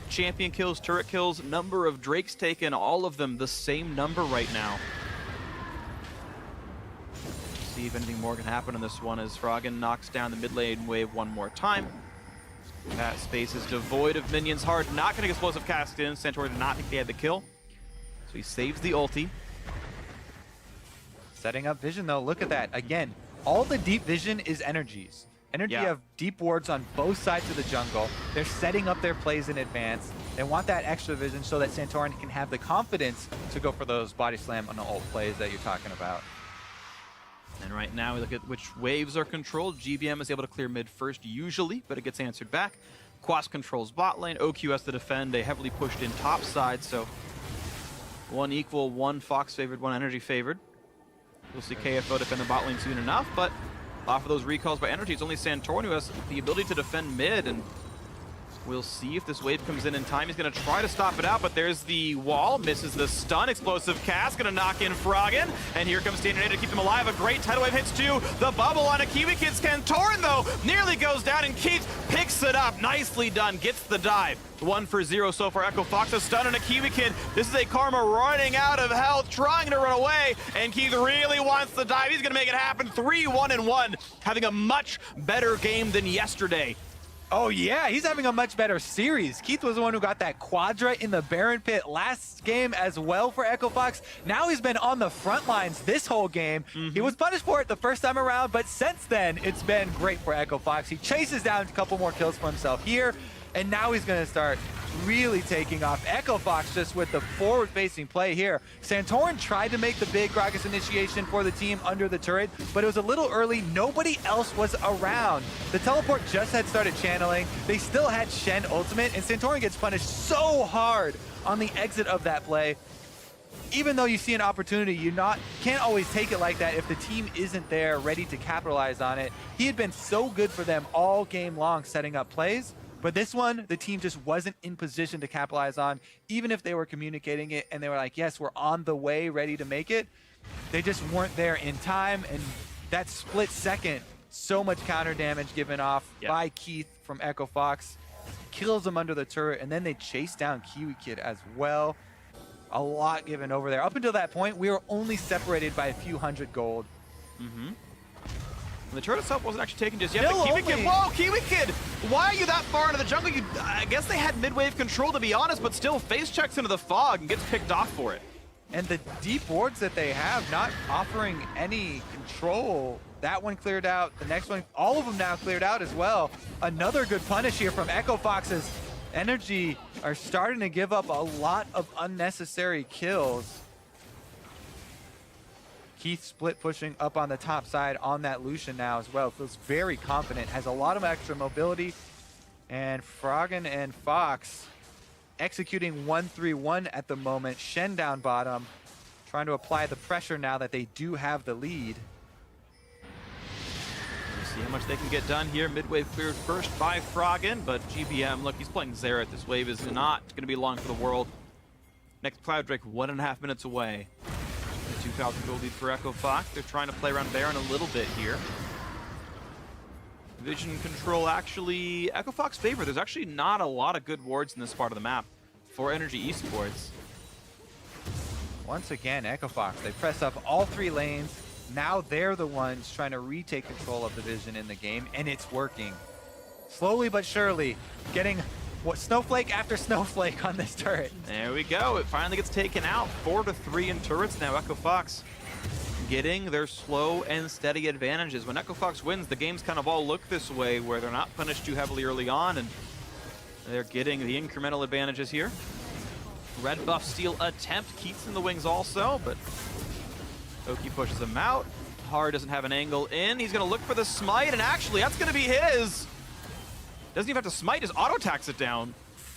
Champion kills, turret kills, number of Drakes taken, all of them the same number right now. See if anything more can happen in this one as Froggen knocks down the mid lane wave one more time. That space is devoid of minions. Hard not going to get explosive cast in. Santorin did not think they had the kill. So he saves the ulti. Setting up vision though, look at that. Again, all the deep vision is NRG's. NRG have deep wards on both sides of the jungle. They're setting up their plays in advance. They want that extra vision so that Santorin can have the confidence to go for those body slam on the ult plays that you're talking about. And right now, we look at which waves are controlled. GBM is able to clear mid first, usually, but it gets answered back. Quas controls bot lane. OQ has to defend. They heavily pushed in top side, so one equal, one Fox favored, one NRG favored. We'll see KFO defend the bot lane soon enough, but off of those recalls by NRG, it's only Santorin who has the ability to defend mid, and we'll see if this wave comes in time. He's going to try to stop it out, but there's the wall, misses the stun, explosive cast, going to knock in Froggen, and here comes Standard to keep them alive. A great tidal wave hits too. The bubble on a Kiwi Kid. Santorin, though, nearly goes down, and Keith picks it up. Nicely done, gets the dive. 1 for 0 so far. Echo Fox, a stun and a Kiwi Kid. This is a Karma running out of health, trying to run away, and Keith really wants the dive. He's going to make it happen. 3-1-1, having a much better game than yesterday. Oh yeah, he's having a much better series. Keith was the one who got that quadra in the Baron pit last game as well for Echo Fox. Now he's been on the front lines this whole game. He was punished for it the first time around, but since then, it's been great for Echo Fox. He chases down a couple more kills for himself here, and now he's gonna start really taking off. Echo Fox just with the forward-facing play here. Santorin tried to make the big Gragas initiation for the team under the turret, but it was a little early. Nobody else was around. The teleport just had started channeling. They still had Shen ultimate, and Santorin gets punished so hard on the exit of that play. Even though you see an opportunity, you can't always take it like that if the team isn't there ready to capitalize on it. He had been so good for them all game long setting up plays, but this one, the team just wasn't in position to capitalize on, even if they were communicating it and they were like, yes, we're on the way, ready to make it. They just weren't there in time, and that split second, so much counter damage given off by Keith from Echo Fox, kills him under the turret, and then they chase down Kiwi Kid as well. A lot given over there. Up until that point, we were only separated by a few hundred gold. And the turret itself wasn't actually taken just yet. The Kiwi Kid, whoa, Kiwi Kid! Why are you that far into the jungle? I guess they had mid-wave control, to be honest, but still face checks into the fog and gets picked off for it. And the deep wards that they have, not offering any control. That one cleared out. The next one, all of them now cleared out as well. Another good punish here from Echo Fox's NRG are starting to give up a lot of unnecessary kills. Keith split pushing up on the top side on that Lucian now as well. Feels very confident, has a lot of extra mobility. And Froggen and Fox executing 1-3-1 at the moment. Shen down bottom, trying to apply the pressure now that they do have the lead. We'll see how much they can get done here. Midwave cleared first by Froggen, but GBM, look, he's playing Xerath. This wave is not going to be long for the world. Next Cloud Drake, 1.5 minutes away. 2,000 gold lead for Echo Fox. They're trying to play around Baron a little bit here. Vision control actually Echo Fox favor. There's actually not a lot of good wards in this part of the map for NRG eSports. Once again, Echo Fox, they press up all 3 lanes. Now they're the ones trying to retake control of the vision in the game, and it's working. Slowly but surely, getting snowflake after snowflake on this turret. There we go. It finally gets taken out. 4-3 in turrets now. Echo Fox getting their slow and steady advantages. When Echo Fox wins, the games kind of all look this way, where they're not punished too heavily early on, and they're getting the incremental advantages here. Red buff steal attempt. Keith's in the wings also, but Oki pushes him out. Har doesn't have an angle in. He's going to look for the smite, and actually, that's going to be his. Doesn't even have to smite, just auto-tax it down.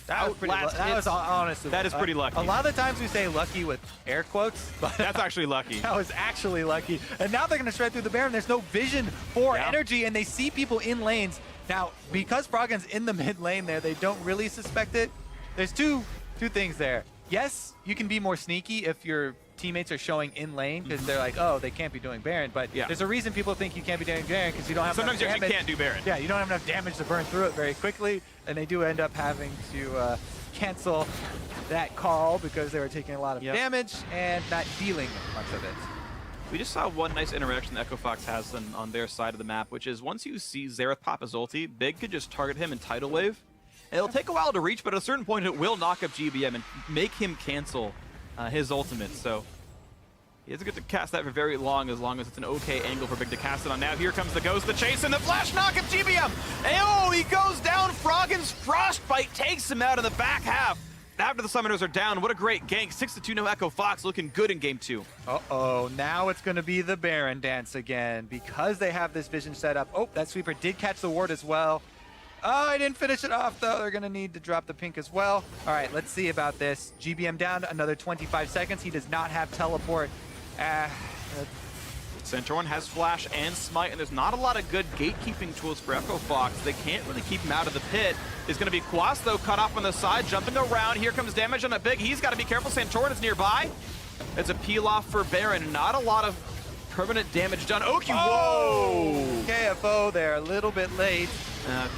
That was honestly. That is pretty lucky. A lot of the times we say lucky with air quotes, but that's actually lucky. That was actually lucky. And now they're going to shred through the Baron. There's no vision for energy, and they see people in lanes. Now, because Froggen's in the mid lane there, they don't really suspect it. There's two things there. Yes, you can be more sneaky if your teammates are showing in lane because they're like, oh, they can't be doing Baron. But there's a reason people think you can't be doing Baron because you don't have Sometimes enough damage. you can't do Baron. Yeah, you don't have enough damage to burn through it very quickly. And they do end up having to cancel that call because they were taking a lot of damage and not dealing much of it. We just saw one nice interaction that Echo Fox has on their side of the map, which is once you see Xerath pop his ulti, Big could just target him in Tidal Wave. It'll take a while to reach, but at a certain point it will knock up GBM and make him cancel his ultimate. So he doesn't get to cast that for very long as it's an okay angle for Big to cast it on. Now here comes the Ghost, the chase, and the flash knock of GBM! And oh, he goes down! Froggen's Frostbite takes him out in the back half. After the summoners are down, what a great gank. 6-2 no Echo Fox, looking good in game 2. Uh-oh, now it's going to be the Baron dance again because they have this vision set up. Oh, that sweeper did catch the ward as well. Oh, I didn't finish it off, though. They're going to need to drop the pink as well. All right, let's see about this. GBM down another 25 seconds. He does not have teleport. Santorin has flash and smite, and there's not a lot of good gatekeeping tools for Echo Fox. They can't really keep him out of the pit. It's going to be Quas, though, cut off on the side, jumping around. Here comes damage on a Big. He's got to be careful. Santorin is nearby. It's a peel-off for Baron. Not a lot of permanent damage done. OQ, whoa! KFO there, a little bit late.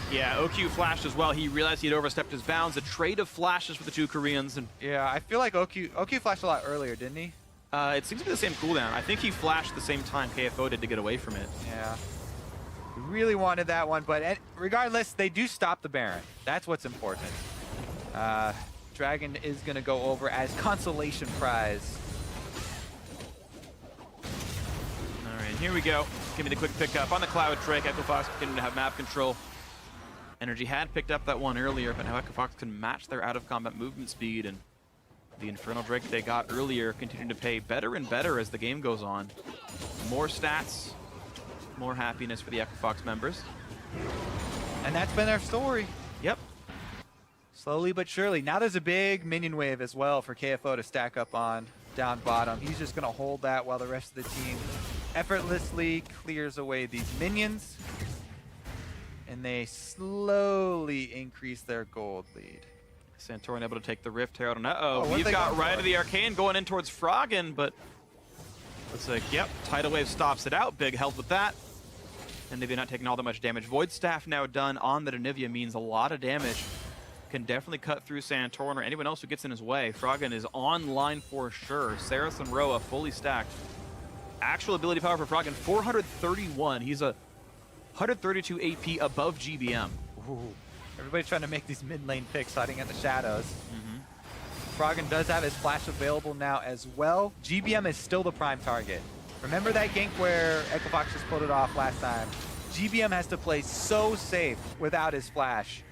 Yeah, OQ flashed as well. He realized he had overstepped his bounds. A trade of flashes for the two Koreans. And yeah, I feel like OQ flashed a lot earlier, didn't he? It seems to be the same cooldown. I think he flashed the same time KFO did to get away from it. Yeah. Really wanted that one, but regardless, they do stop the Baron. That's what's important. Dragon is going to go over as consolation prize. All right, here we go. Give me the quick pickup on the Cloud Drake. Echo Fox continuing to have map control. NRG had picked up that one earlier, but now Echo Fox can match their out-of-combat movement speed, and the Infernal Drake they got earlier continuing to pay better and better as the game goes on. More stats, more happiness for the Echo Fox members. And that's been their story. Yep. Slowly but surely. Now there's a big minion wave as well for KFO to stack up on down bottom. He's just going to hold that while the rest of the team effortlessly clears away these minions. And they slowly increase their gold lead. Santorin able to take the Rift Herald, and we've got Ride of the Arcane going in towards Froggen, but looks like, yep, Tidal Wave stops it out. Big help with that. And they've not taken all that much damage. Void Staff now done on the Denivia means a lot of damage. Can definitely cut through Santorin or anyone else who gets in his way. Froggen is online for sure. Saris and Roa fully stacked. Actual ability power for Froggen, 431. He's a 132 AP above GBM. Ooh. Everybody's trying to make these mid lane picks, hiding in the shadows. Froggen does have his flash available now as well. GBM is still the prime target. Remember that gank where Echo Fox just pulled it off last time? GBM has to play so safe without his flash.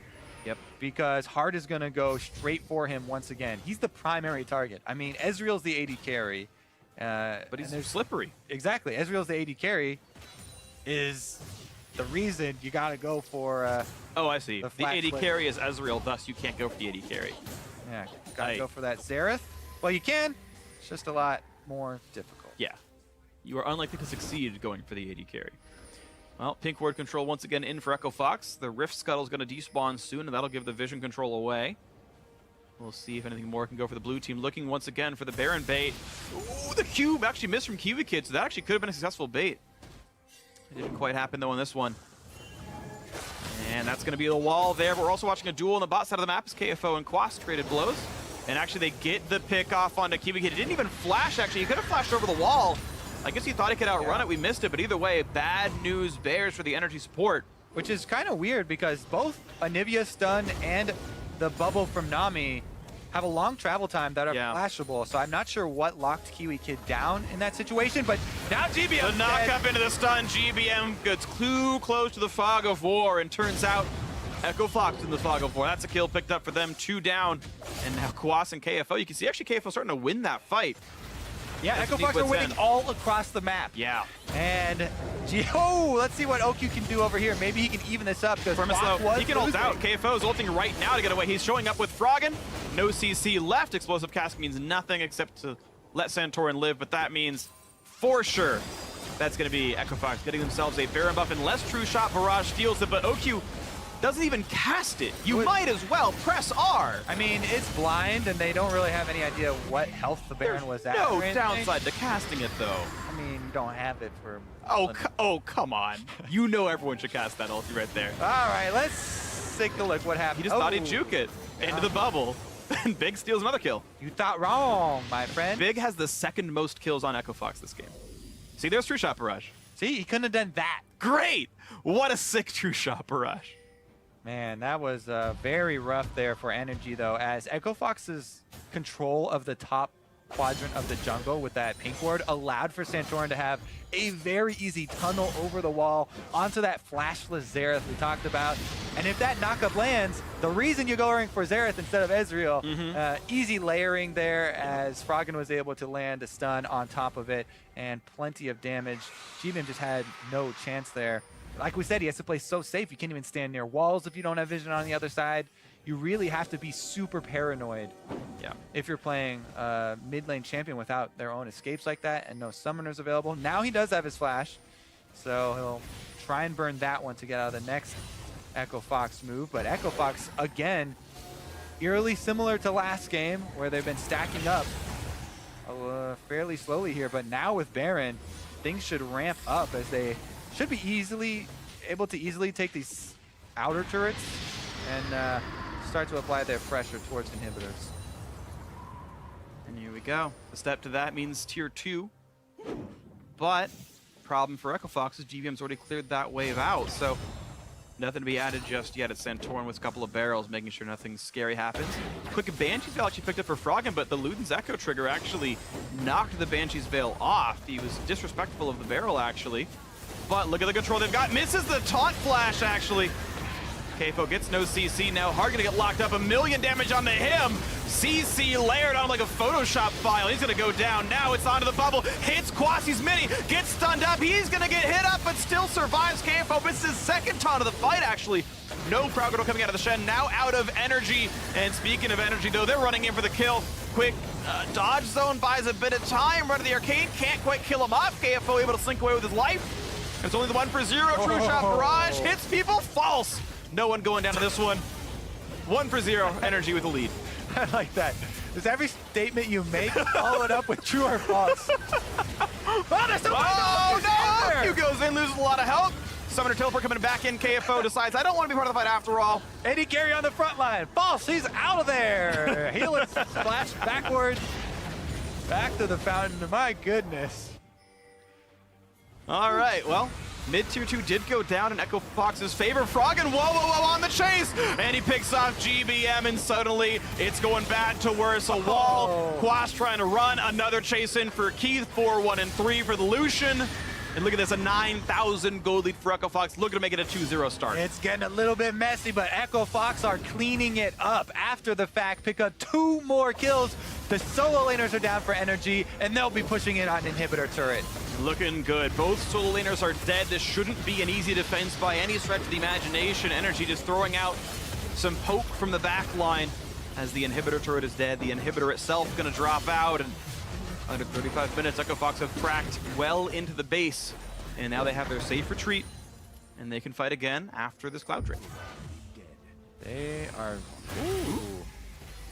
Yep. Because Hard is going to go straight for him once again. He's the primary target. I mean, Ezreal's the AD carry. But he's slippery. Exactly. Ezreal's the AD carry is the reason you got to go for oh, I see. The AD flip. carry is Ezreal, thus you can't go for the AD carry. Yeah, got to go for that Xerath. Well, you can. It's just a lot more difficult. Yeah. You are unlikely to succeed going for the AD carry. Well, pink ward control once again in for Echo Fox. The Rift Scuttle is going to despawn soon, and that'll give the vision control away. We'll see if anything more can go for the blue team. Looking once again for the Baron bait. Ooh, the cube actually missed from Kiwi Kid, so that actually could have been a successful bait. It didn't quite happen, though, on this one. And that's going to be the wall there. But we're also watching a duel on the bot side of the map as KFO and Quas traded blows. And actually, they get the pick off onto Kiwi Kid. He didn't even flash, actually. He could have flashed over the wall. I guess he thought he could outrun it. We missed it, but either way, bad news bears for the NRG support. Which is kind of weird because both Anivia stun and the bubble from Nami have a long travel time that are flashable. So I'm not sure what locked Kiwi Kid down in that situation, but now GBM. The knock up into the stun. GBM gets too close to the fog of war, and turns out Echo Fox in the fog of war. That's a kill picked up for them, 2 down. And now Quas and KFO. You can see actually KFO starting to win that fight. Yeah, Echo Fox are winning all across the map. Yeah. And, let's see what OQ can do over here. Maybe he can even this up. Premise though, he can ult out. KFO is ulting right now to get away. He's showing up with Froggen. No CC left. Explosive Cask means nothing except to let Santorin live, but that means for sure that's going to be Echo Fox getting themselves a Baron buff, and less True Shot Barrage steals it, but OQ doesn't even cast it. You might as well press R. I mean, it's blind, and they don't really have any idea what health the Baron was at. No downside to casting it, though. I mean, you don't have it for... Oh, come on. You know everyone should cast that ulti right there. All right, let's take a look what happened. He just thought he'd juke it into the bubble, and Big steals another kill. You thought wrong, my friend. Big has the second most kills on Echo Fox this game. See, there's True Shot Barrage. See, he couldn't have done that. Great! What a sick True Shot Barrage. Man, that was very rough there for NRG, though, as Echo Fox's control of the top quadrant of the jungle with that pink ward allowed for Santorin to have a very easy tunnel over the wall onto that flashless Xerath we talked about. And if that knockup lands, the reason you're going for Xerath instead of Ezreal, easy layering there as Froggen was able to land a stun on top of it and plenty of damage. GBM just had no chance there. Like we said, he has to play so safe. You can't even stand near walls if you don't have vision on the other side. You really have to be super paranoid if you're playing mid lane champion without their own escapes like that and no summoners available. Now he does have his flash, so he'll try and burn that one to get out of the next Echo Fox move. But Echo Fox, again, eerily similar to last game where they've been stacking up fairly slowly here. But now with Baron, things should ramp up as they should be able to easily take these outer turrets and start to apply their pressure towards inhibitors. And here we go. The step to that means tier 2. But problem for Echo Fox is GBM's already cleared that wave out, so nothing to be added just yet. It's Santorin with a couple of barrels, making sure nothing scary happens. Quick Banshee's Veil actually picked up for Froggen, but the Luden's Echo trigger actually knocked the Banshee's Veil off. He was disrespectful of the barrel, actually. But look at the control they've got. Misses the taunt flash, actually. KFO gets no CC now. Hard gonna get locked up. 1 million damage onto him. CC layered on like a Photoshop file. He's gonna go down. Now it's onto the bubble. Hits Quasi's mini. Gets stunned up. He's gonna get hit up, but still survives. KFO misses his second taunt of the fight, actually. No Proud Control coming out of the Shen. Now out of energy. And speaking of energy, though, they're running in for the kill. Quick dodge zone buys a bit of time. Run to the arcade. Can't quite kill him off. KFO able to slink away with his life. It's only the 1 for 0. True Shot Barrage hits people. False. No one going down to this one. 1 for 0. Energy with the lead. I like that. Is every statement you make followed up with true or false? Oh, no! Q goes in, loses a lot of health. Summoner teleport coming back in. KFO decides, I don't want to be part of the fight after all. AD carry on the front line. False. He's out of there. Healing splash backwards. Back to the fountain. My goodness. All right, well, mid tier 2 did go down in Echo Fox's favor. Froggen, whoa, on the chase, and he picks off GBM, and suddenly it's going bad to worse. A wall, Quas trying to run, another chase in for Keith, 4, 1, and 3 for the Lucian. And look at this, a 9,000 gold lead for Echo Fox, looking to make it a 2-0 start. It's getting a little bit messy, but Echo Fox are cleaning it up after the fact. Pick up 2 more kills The solo laners are down for NRG, and they'll be pushing in on inhibitor turret. Looking good. Both solo laners are dead. This shouldn't be an easy defense by any stretch of the imagination. NRG just throwing out some poke from the back line as the inhibitor turret is dead. The inhibitor itself going to drop out, and under 35 minutes, Echo Fox have cracked well into the base, and now they have their safe retreat, and they can fight again after this Cloud Drake. They are...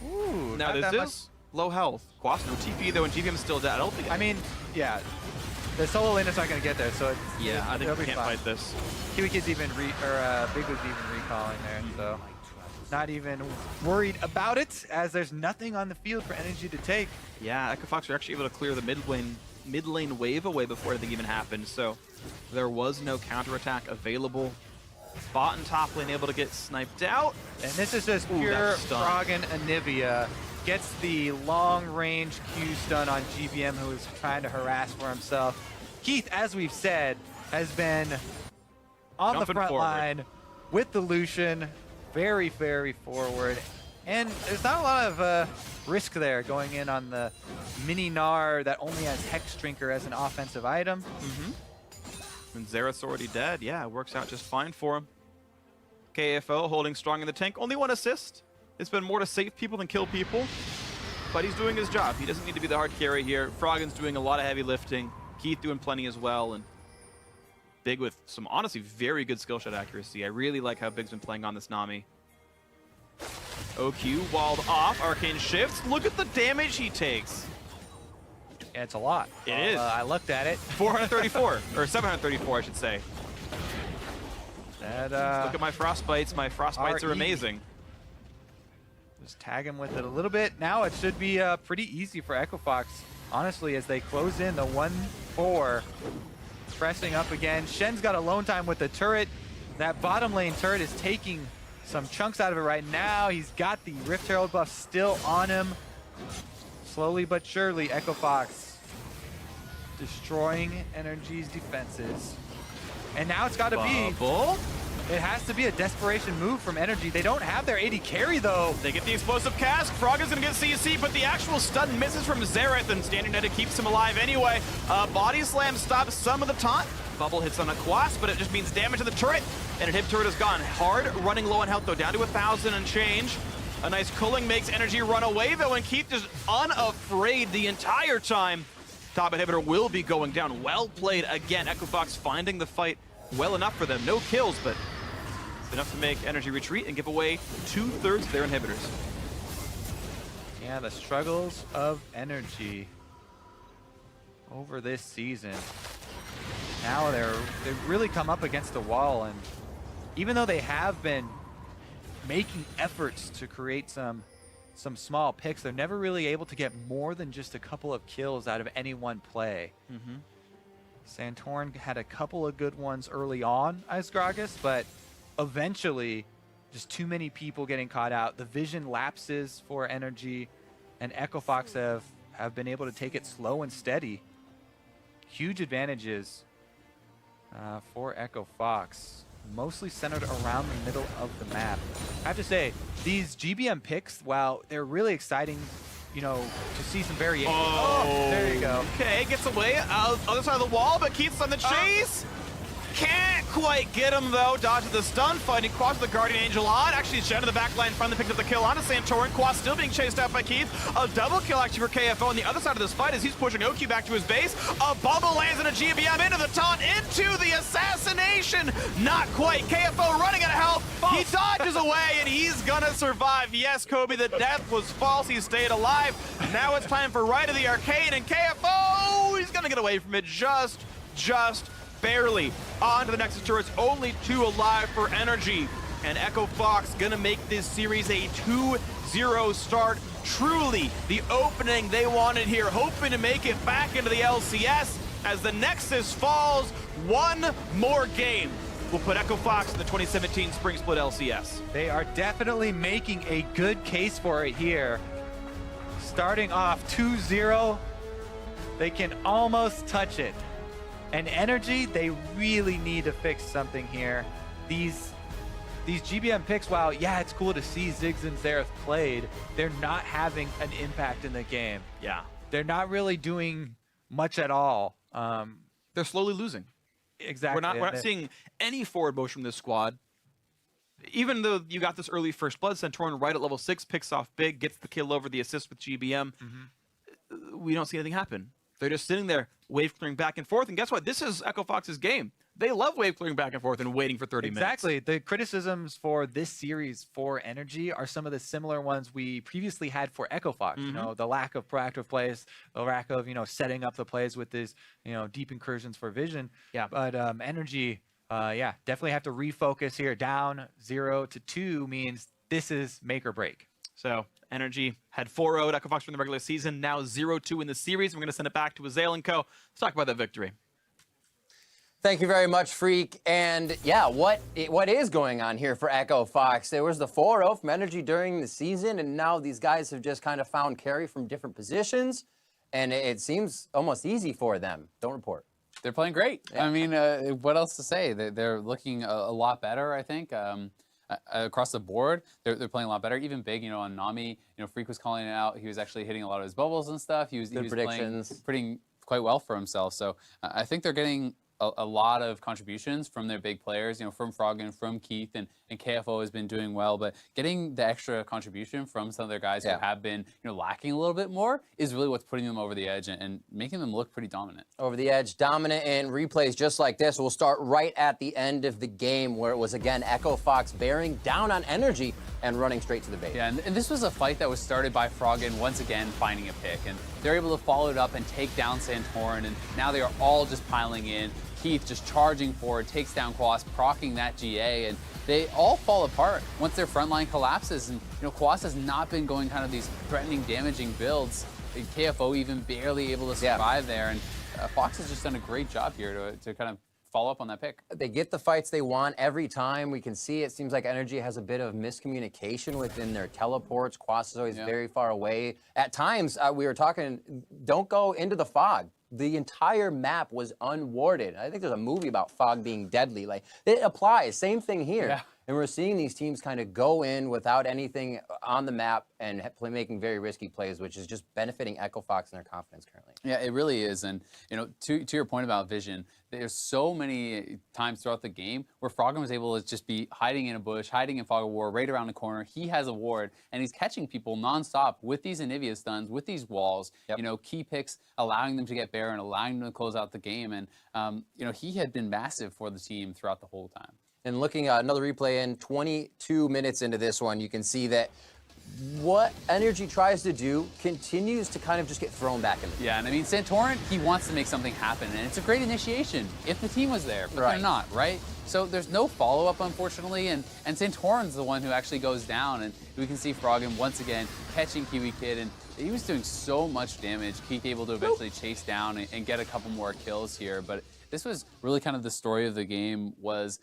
Ooh. Now this is low health. Quas no TP though, and GVM's still dead. I don't think... I mean, yeah. The solo laner's not going to get there, so it's... Yeah, I think we can't fight this. Kiwi Kid's even Big was even recalling there, so... Not even worried about it, as there's nothing on the field for NRG to take. Yeah, Echo Fox are actually able to clear the mid lane wave away before anything even happened, so there was no counterattack available. Bot and top lane able to get sniped out. And this is just pure Froggen Anivia. Gets the long-range Q stun on GBM, who is trying to harass for himself. Keith, as we've said, has been on the front line with the Lucian. Very, very forward. And there's not a lot of risk there going in on the mini Gnar that only has Hex Drinker as an offensive item. And Xerath's already dead. Yeah, it works out just fine for him. KFO holding strong in the tank. Only 1 assist. It's been more to save people than kill people. But he's doing his job. He doesn't need to be the hard carry here. Froggen's doing a lot of heavy lifting. Keith doing plenty as well. And Big with some, honestly, very good skill shot accuracy. I really like how Big's been playing on this Nami. OQ walled off. Arcane shifts. Look at the damage he takes. Yeah, it's a lot. It is. I looked at it. 434, or 734, I should say. That, look at my frostbites. My frostbites are amazing. Just tag him with it a little bit. Now it should be pretty easy for Echo Fox, honestly, as they close in the 1-4. Pressing up again. Shen's got alone time with the turret. That bottom lane turret is taking some chunks out of it right now. He's got the Rift Herald buff still on him. Slowly but surely, Echo Fox destroying NRG's defenses. And now it's got to be... It has to be a desperation move from NRG. They don't have their AD carry, though. They get the explosive cast. Froggen's going to get CC, but the actual stun misses from Xerath, and Standing Netta keeps him alive anyway. Body Slam stops some of the taunt. Bubble hits on a Quas, but it just means damage to the turret, and an hip turret is gone. Hard, running low on health, though, down to 1,000 and change. A nice culling makes NRG run away, though, and Keith is unafraid the entire time. Top inhibitor will be going down. Well played again. Echo Fox finding the fight well enough for them. No kills, but enough to make NRG retreat and give away 2/3 of their inhibitors. Yeah, the struggles of NRG over this season. Now they've really come up against the wall, and even though they have been making efforts to create some small picks, they're never really able to get more than just a couple of kills out of any one play. Santorin had a couple of good ones early on as Gragas, but eventually just too many people getting caught out. The vision lapses for NRG, and Echo Fox have been able to take it slow and steady. Huge advantages for Echo Fox, mostly centered around the middle of the map. I have to say, these GBM picks, while they're really exciting, you know, to see some variation. Oh, there you go. Okay, gets away, other side of the wall, but Keith's on the chase. Can't quite get him, though. Dodges the stun, fighting Quas with the Guardian Angel on. Actually, Shen in the back line finally picked up the kill on a Santorin. Quas still being chased out by Keith. A double kill, actually, for KFO on the other side of this fight as he's pushing OQ back to his base. A bubble lands in a GBM into the taunt, into the assassination. Not quite. KFO running out of health. He dodges away, and he's gonna survive. Yes, Kobe, the death was false. He stayed alive. Now it's time for Rite of the Arcane, and KFO, he's gonna get away from it just barely. On to the Nexus turrets, only 2 alive for NRG. And Echo Fox gonna make this series a 2-0 start. Truly the opening they wanted here, hoping to make it back into the LCS. As the Nexus falls, one more game will put Echo Fox in the 2017 Spring Split LCS. They are definitely making a good case for it here. Starting off 2-0, they can almost touch it. And NRG, they really need to fix something here. These these GBM picks, while, yeah, it's cool to see Ziggs and Xerath played, they're not having an impact in the game. Yeah. They're not really doing much at all. They're slowly losing. Exactly. We're not seeing any forward motion from this squad. Even though you got this early first blood, Santorin right at level 6 picks off big, gets the kill over the assist with GBM. We don't see anything happen. They're just sitting there, wave clearing back and forth. And guess what? This is Echo Fox's game. They love wave clearing back and forth and waiting for 30 minutes. Exactly. The criticisms for this series for NRG are some of the similar ones we previously had for Echo Fox. You know, the lack of proactive plays, the lack of, setting up the plays with these, deep incursions for vision. Yeah. But NRG, definitely have to refocus here. Down 0-2 means this is make or break. So NRG had 4-0 Echo Fox from the regular season, now 0-2 in the series. We're going to send it back to Azael and co. Let's talk about that victory. Thank you very much, Freak. And yeah, what is going on here for Echo Fox? There was the 4-0 from NRG during the season, and now these guys have just kind of found carry from different positions, and it seems almost easy for them. Don't report. They're playing great. Yeah. I mean, what else to say? They're looking a lot better, I think. Across the board, they're playing a lot better. Even big, on Nami, Freak was calling it out. He was actually hitting a lot of his bubbles and stuff. He was playing quite well for himself. So I think they're getting a lot of contributions from their big players, from Froggen, from Keith, and KFO has been doing well, but getting the extra contribution from some of their guys who have been, lacking a little bit more is really what's putting them over the edge and making them look pretty dominant. Over the edge, dominant, and replays just like this. We'll start right at the end of the game where it was, again, Echo Fox bearing down on NRG and running straight to the base. Yeah, and this was a fight that was started by Froggen once again finding a pick, and they're able to follow it up and take down Santorin, and now they are all just piling in. Keith just charging forward, takes down Quas, proccing that GA, and they all fall apart once their front line collapses. And Quas has not been going kind of these threatening, damaging builds. And KFO even barely able to survive there, and Fox has just done a great job here to kind of follow up on that pick. They get the fights they want every time. We can see it seems like NRG has a bit of miscommunication within their teleports. Quas is always very far away. At times, we were talking, don't go into the fog. The entire map was unwarded. I think there's a movie about fog being deadly. Like, it applies. Same thing here. Yeah. And we're seeing these teams kind of go in without anything on the map and making very risky plays, which is just benefiting Echo Fox and their confidence currently. Yeah, it really is. And, to your point about vision, there's so many times throughout the game where Froggen was able to just be hiding in a bush, hiding in fog of war, right around the corner. He has a ward, and he's catching people nonstop with these Anivia stuns, with these walls, key picks, allowing them to get bare and allowing them to close out the game. And, he had been massive for the team throughout the whole time. And looking at another replay in 22 minutes into this one, you can see that what NRG tries to do continues to kind of just get thrown back into. Yeah, and I mean, Santorin, he wants to make something happen, and it's a great initiation if the team was there, but they're not, right? So there's no follow-up, unfortunately, and Santorin's the one who actually goes down, and we can see Froggen once again catching Kiwi Kid, and he was doing so much damage. Keith able to eventually chase down and get a couple more kills here, but this was really kind of the story of the game was,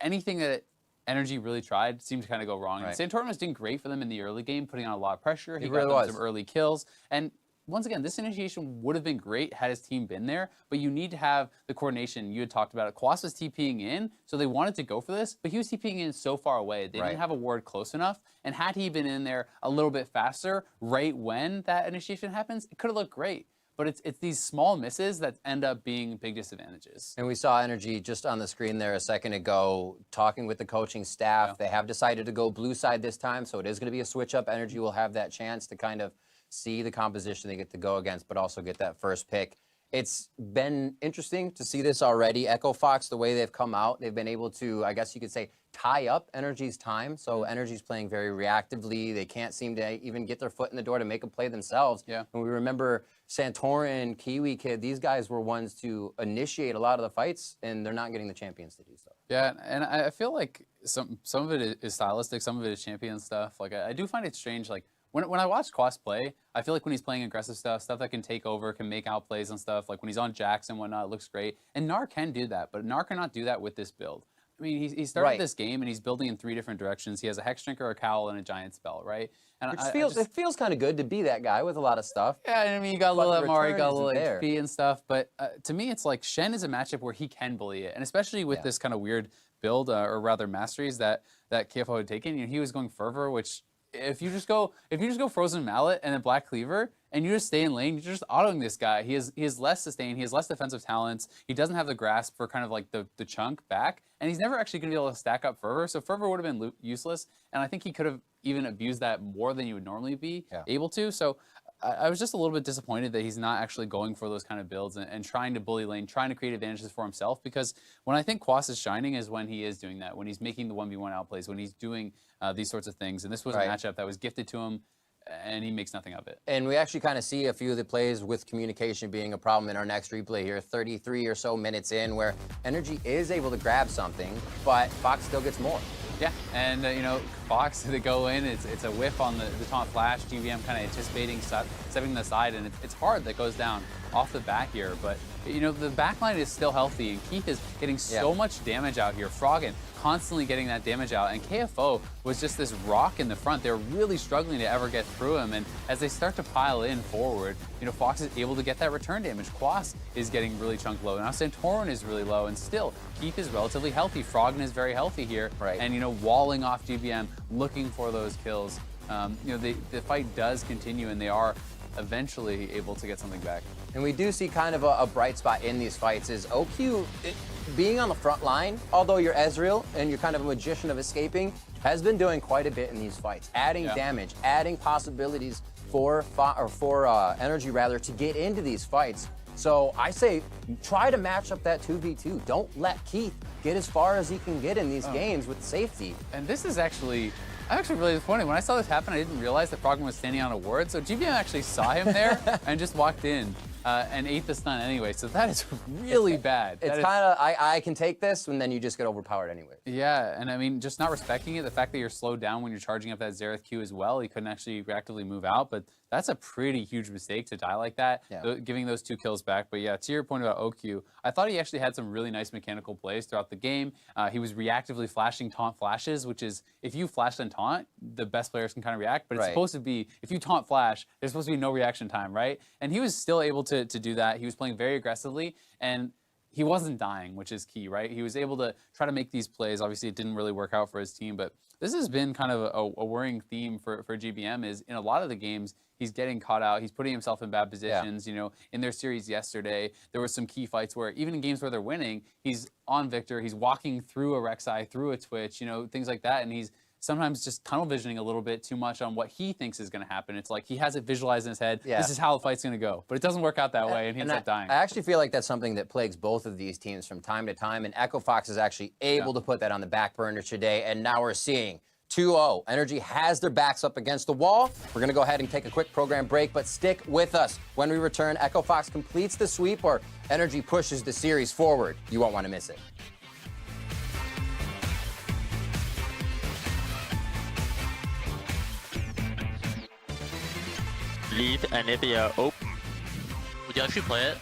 anything that NRG really tried seemed to kind of go wrong. Right. And Santorin was doing great for them in the early game, putting on a lot of pressure. He got them some early kills. And once again, this initiation would have been great had his team been there, but you need to have the coordination. You had talked about it. Quas was TPing in, so they wanted to go for this, but he was TPing in so far away. They didn't have a ward close enough, and had he been in there a little bit faster right when that initiation happens, it could have looked great. But it's these small misses that end up being big disadvantages. And we saw NRG just on the screen there a second ago talking with the coaching staff. Yeah. They have decided to go blue side this time, so it is going to be a switch up. NRG will have that chance to kind of see the composition they get to go against, but also get that first pick. It's been interesting to see this already. Echo Fox, the way they've come out, they've been able to, I guess you could say, tie up NRG's time. So NRG's playing very reactively. They can't seem to even get their foot in the door to make a play themselves. Yeah. And we remember Santorin, Kiwi Kid, these guys were ones to initiate a lot of the fights, and they're not getting the champions to do so. Yeah, and I feel like some of it is stylistic, some of it is champion stuff. Like, I do find it strange, like, when I watch Quas play, I feel like when he's playing aggressive stuff that can take over, can make outplays and stuff, like when he's on Jax and whatnot, it looks great. And Gnar can do that, but Gnar cannot do that with this build. I mean, he started this game and he's building in 3 different directions. He has a Hex Drinker, a Cowl, and a Giant Spell, right? And it feels kind of good to be that guy with a lot of stuff. Yeah, I mean, you got a little MR, you got a little HP and stuff, but to me, it's like Shen is a matchup where he can bully it, and especially with this kind of weird build, or rather masteries that KFO had taken. You know, he was going Fervor, which if you just go Frozen Mallet and then Black Cleaver and you just stay in lane, you're just autoing this guy. He has less sustain, he has less defensive talents, he doesn't have the grasp for kind of like the chunk back, and he's never actually going to be able to stack up Fervor. So Fervor would have been useless, and I think he could have even abused that more than you would normally be able to. So I was just a little bit disappointed that he's not actually going for those kind of builds and trying to bully lane, trying to create advantages for himself, because when I think Quas is shining is when he is doing that, when he's making the 1v1 outplays, when he's doing these sorts of things. And this was a matchup that was gifted to him, and he makes nothing of it. And we actually kind of see a few of the plays with communication being a problem in our next replay here, 33 or so minutes in, where NRG is able to grab something, but Fox still gets more. Yeah, and you know, Fox, they go in, it's a whiff on the taunt flash, GVM kind of anticipating, stepping the side, and it's hard that goes down off the back here, but you know, the backline is still healthy, and Keith is getting so much damage out here. Froggen constantly getting that damage out, and KFO was just this rock in the front. They're really struggling to ever get through him, and as they start to pile in forward, you know, Fox is able to get that return damage. Quas is getting really chunk low. Now Santorin is really low, and still, Keith is relatively healthy. Froggen is very healthy here, and you know, walling off GVM, looking for those kills. You know, the fight does continue, and they are eventually able to get something back. And we do see kind of a bright spot in these fights is OQ being on the front line, although you're Ezreal and you're kind of a magician of escaping, has been doing quite a bit in these fights, adding damage, adding possibilities for NRG rather to get into these fights. So I say try to match up that 2v2. Don't let Keith get as far as he can get in these games with safety. And this is actually, I'm actually really disappointed. When I saw this happen, I didn't realize that Froggen was standing on a ward. So GVM actually saw him there and just walked in and ate the stun anyway. So that is really bad. It's kind of, I can take this, and then you just get overpowered anyway. Yeah, and I mean, just not respecting it. The fact that you're slowed down when you're charging up that Xerath Q as well. He couldn't actually actively move out, but that's a pretty huge mistake to die like that, giving those 2 kills back. But yeah, to your point about OQ, I thought he actually had some really nice mechanical plays throughout the game. He was reactively flashing taunt flashes, which is, if you flash and taunt, the best players can kind of react, but it's supposed to be, if you taunt flash, there's supposed to be no reaction time, right? And he was still able to do that. He was playing very aggressively, and he wasn't dying, which is key, right? He was able to try to make these plays. Obviously, it didn't really work out for his team, but this has been kind of a worrying theme for GBM is in a lot of the games, he's getting caught out. He's putting himself in bad positions. You know, in their series yesterday, there were some key fights where even in games where they're winning, he's on Victor, he's walking through a Rek'Sai, through a Twitch, you know, things like that, and he's sometimes just tunnel visioning a little bit too much on what he thinks is going to happen. It's like he has it visualized in his head. This is how the fight's going to go. But it doesn't work out that way, and he ends up dying. I actually feel like that's something that plagues both of these teams from time to time, and Echo Fox is actually able to put that on the back burner today, and now we're seeing 2-0. NRG has their backs up against the wall. We're going to go ahead and take a quick program break, but stick with us. When we return, Echo Fox completes the sweep, or NRG pushes the series forward. You won't want to miss it. Leave an area open. Would you actually play it?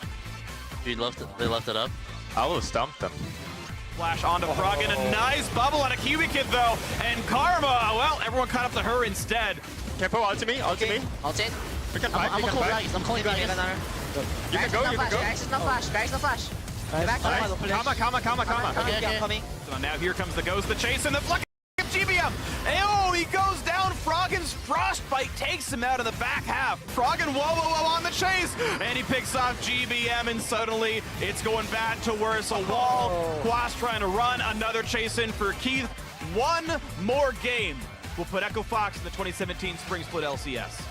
They left it up. I will stomp them. Flash onto Froggen, a nice bubble on a Cubikid though, and Karma, well, everyone caught up to her instead. Careful, ult to me, ult to me. Ult it. We can fight, we can fight. I'm calling Dragons. You can go, you can go. Guys, no flash, guys, no flash. Back, Comma. Okay, I'm coming. So now here comes the Ghost, the chase, and the flick of GBM. Oh, he goes down. Froggen's Frostbite takes him out of the back half. Froggen, whoa, on the chase, and he picks off GBM, and suddenly it's going bad to worse. A wall, Quas trying to run, another chase in for Keith. One more game will put Echo Fox in the 2017 Spring Split LCS.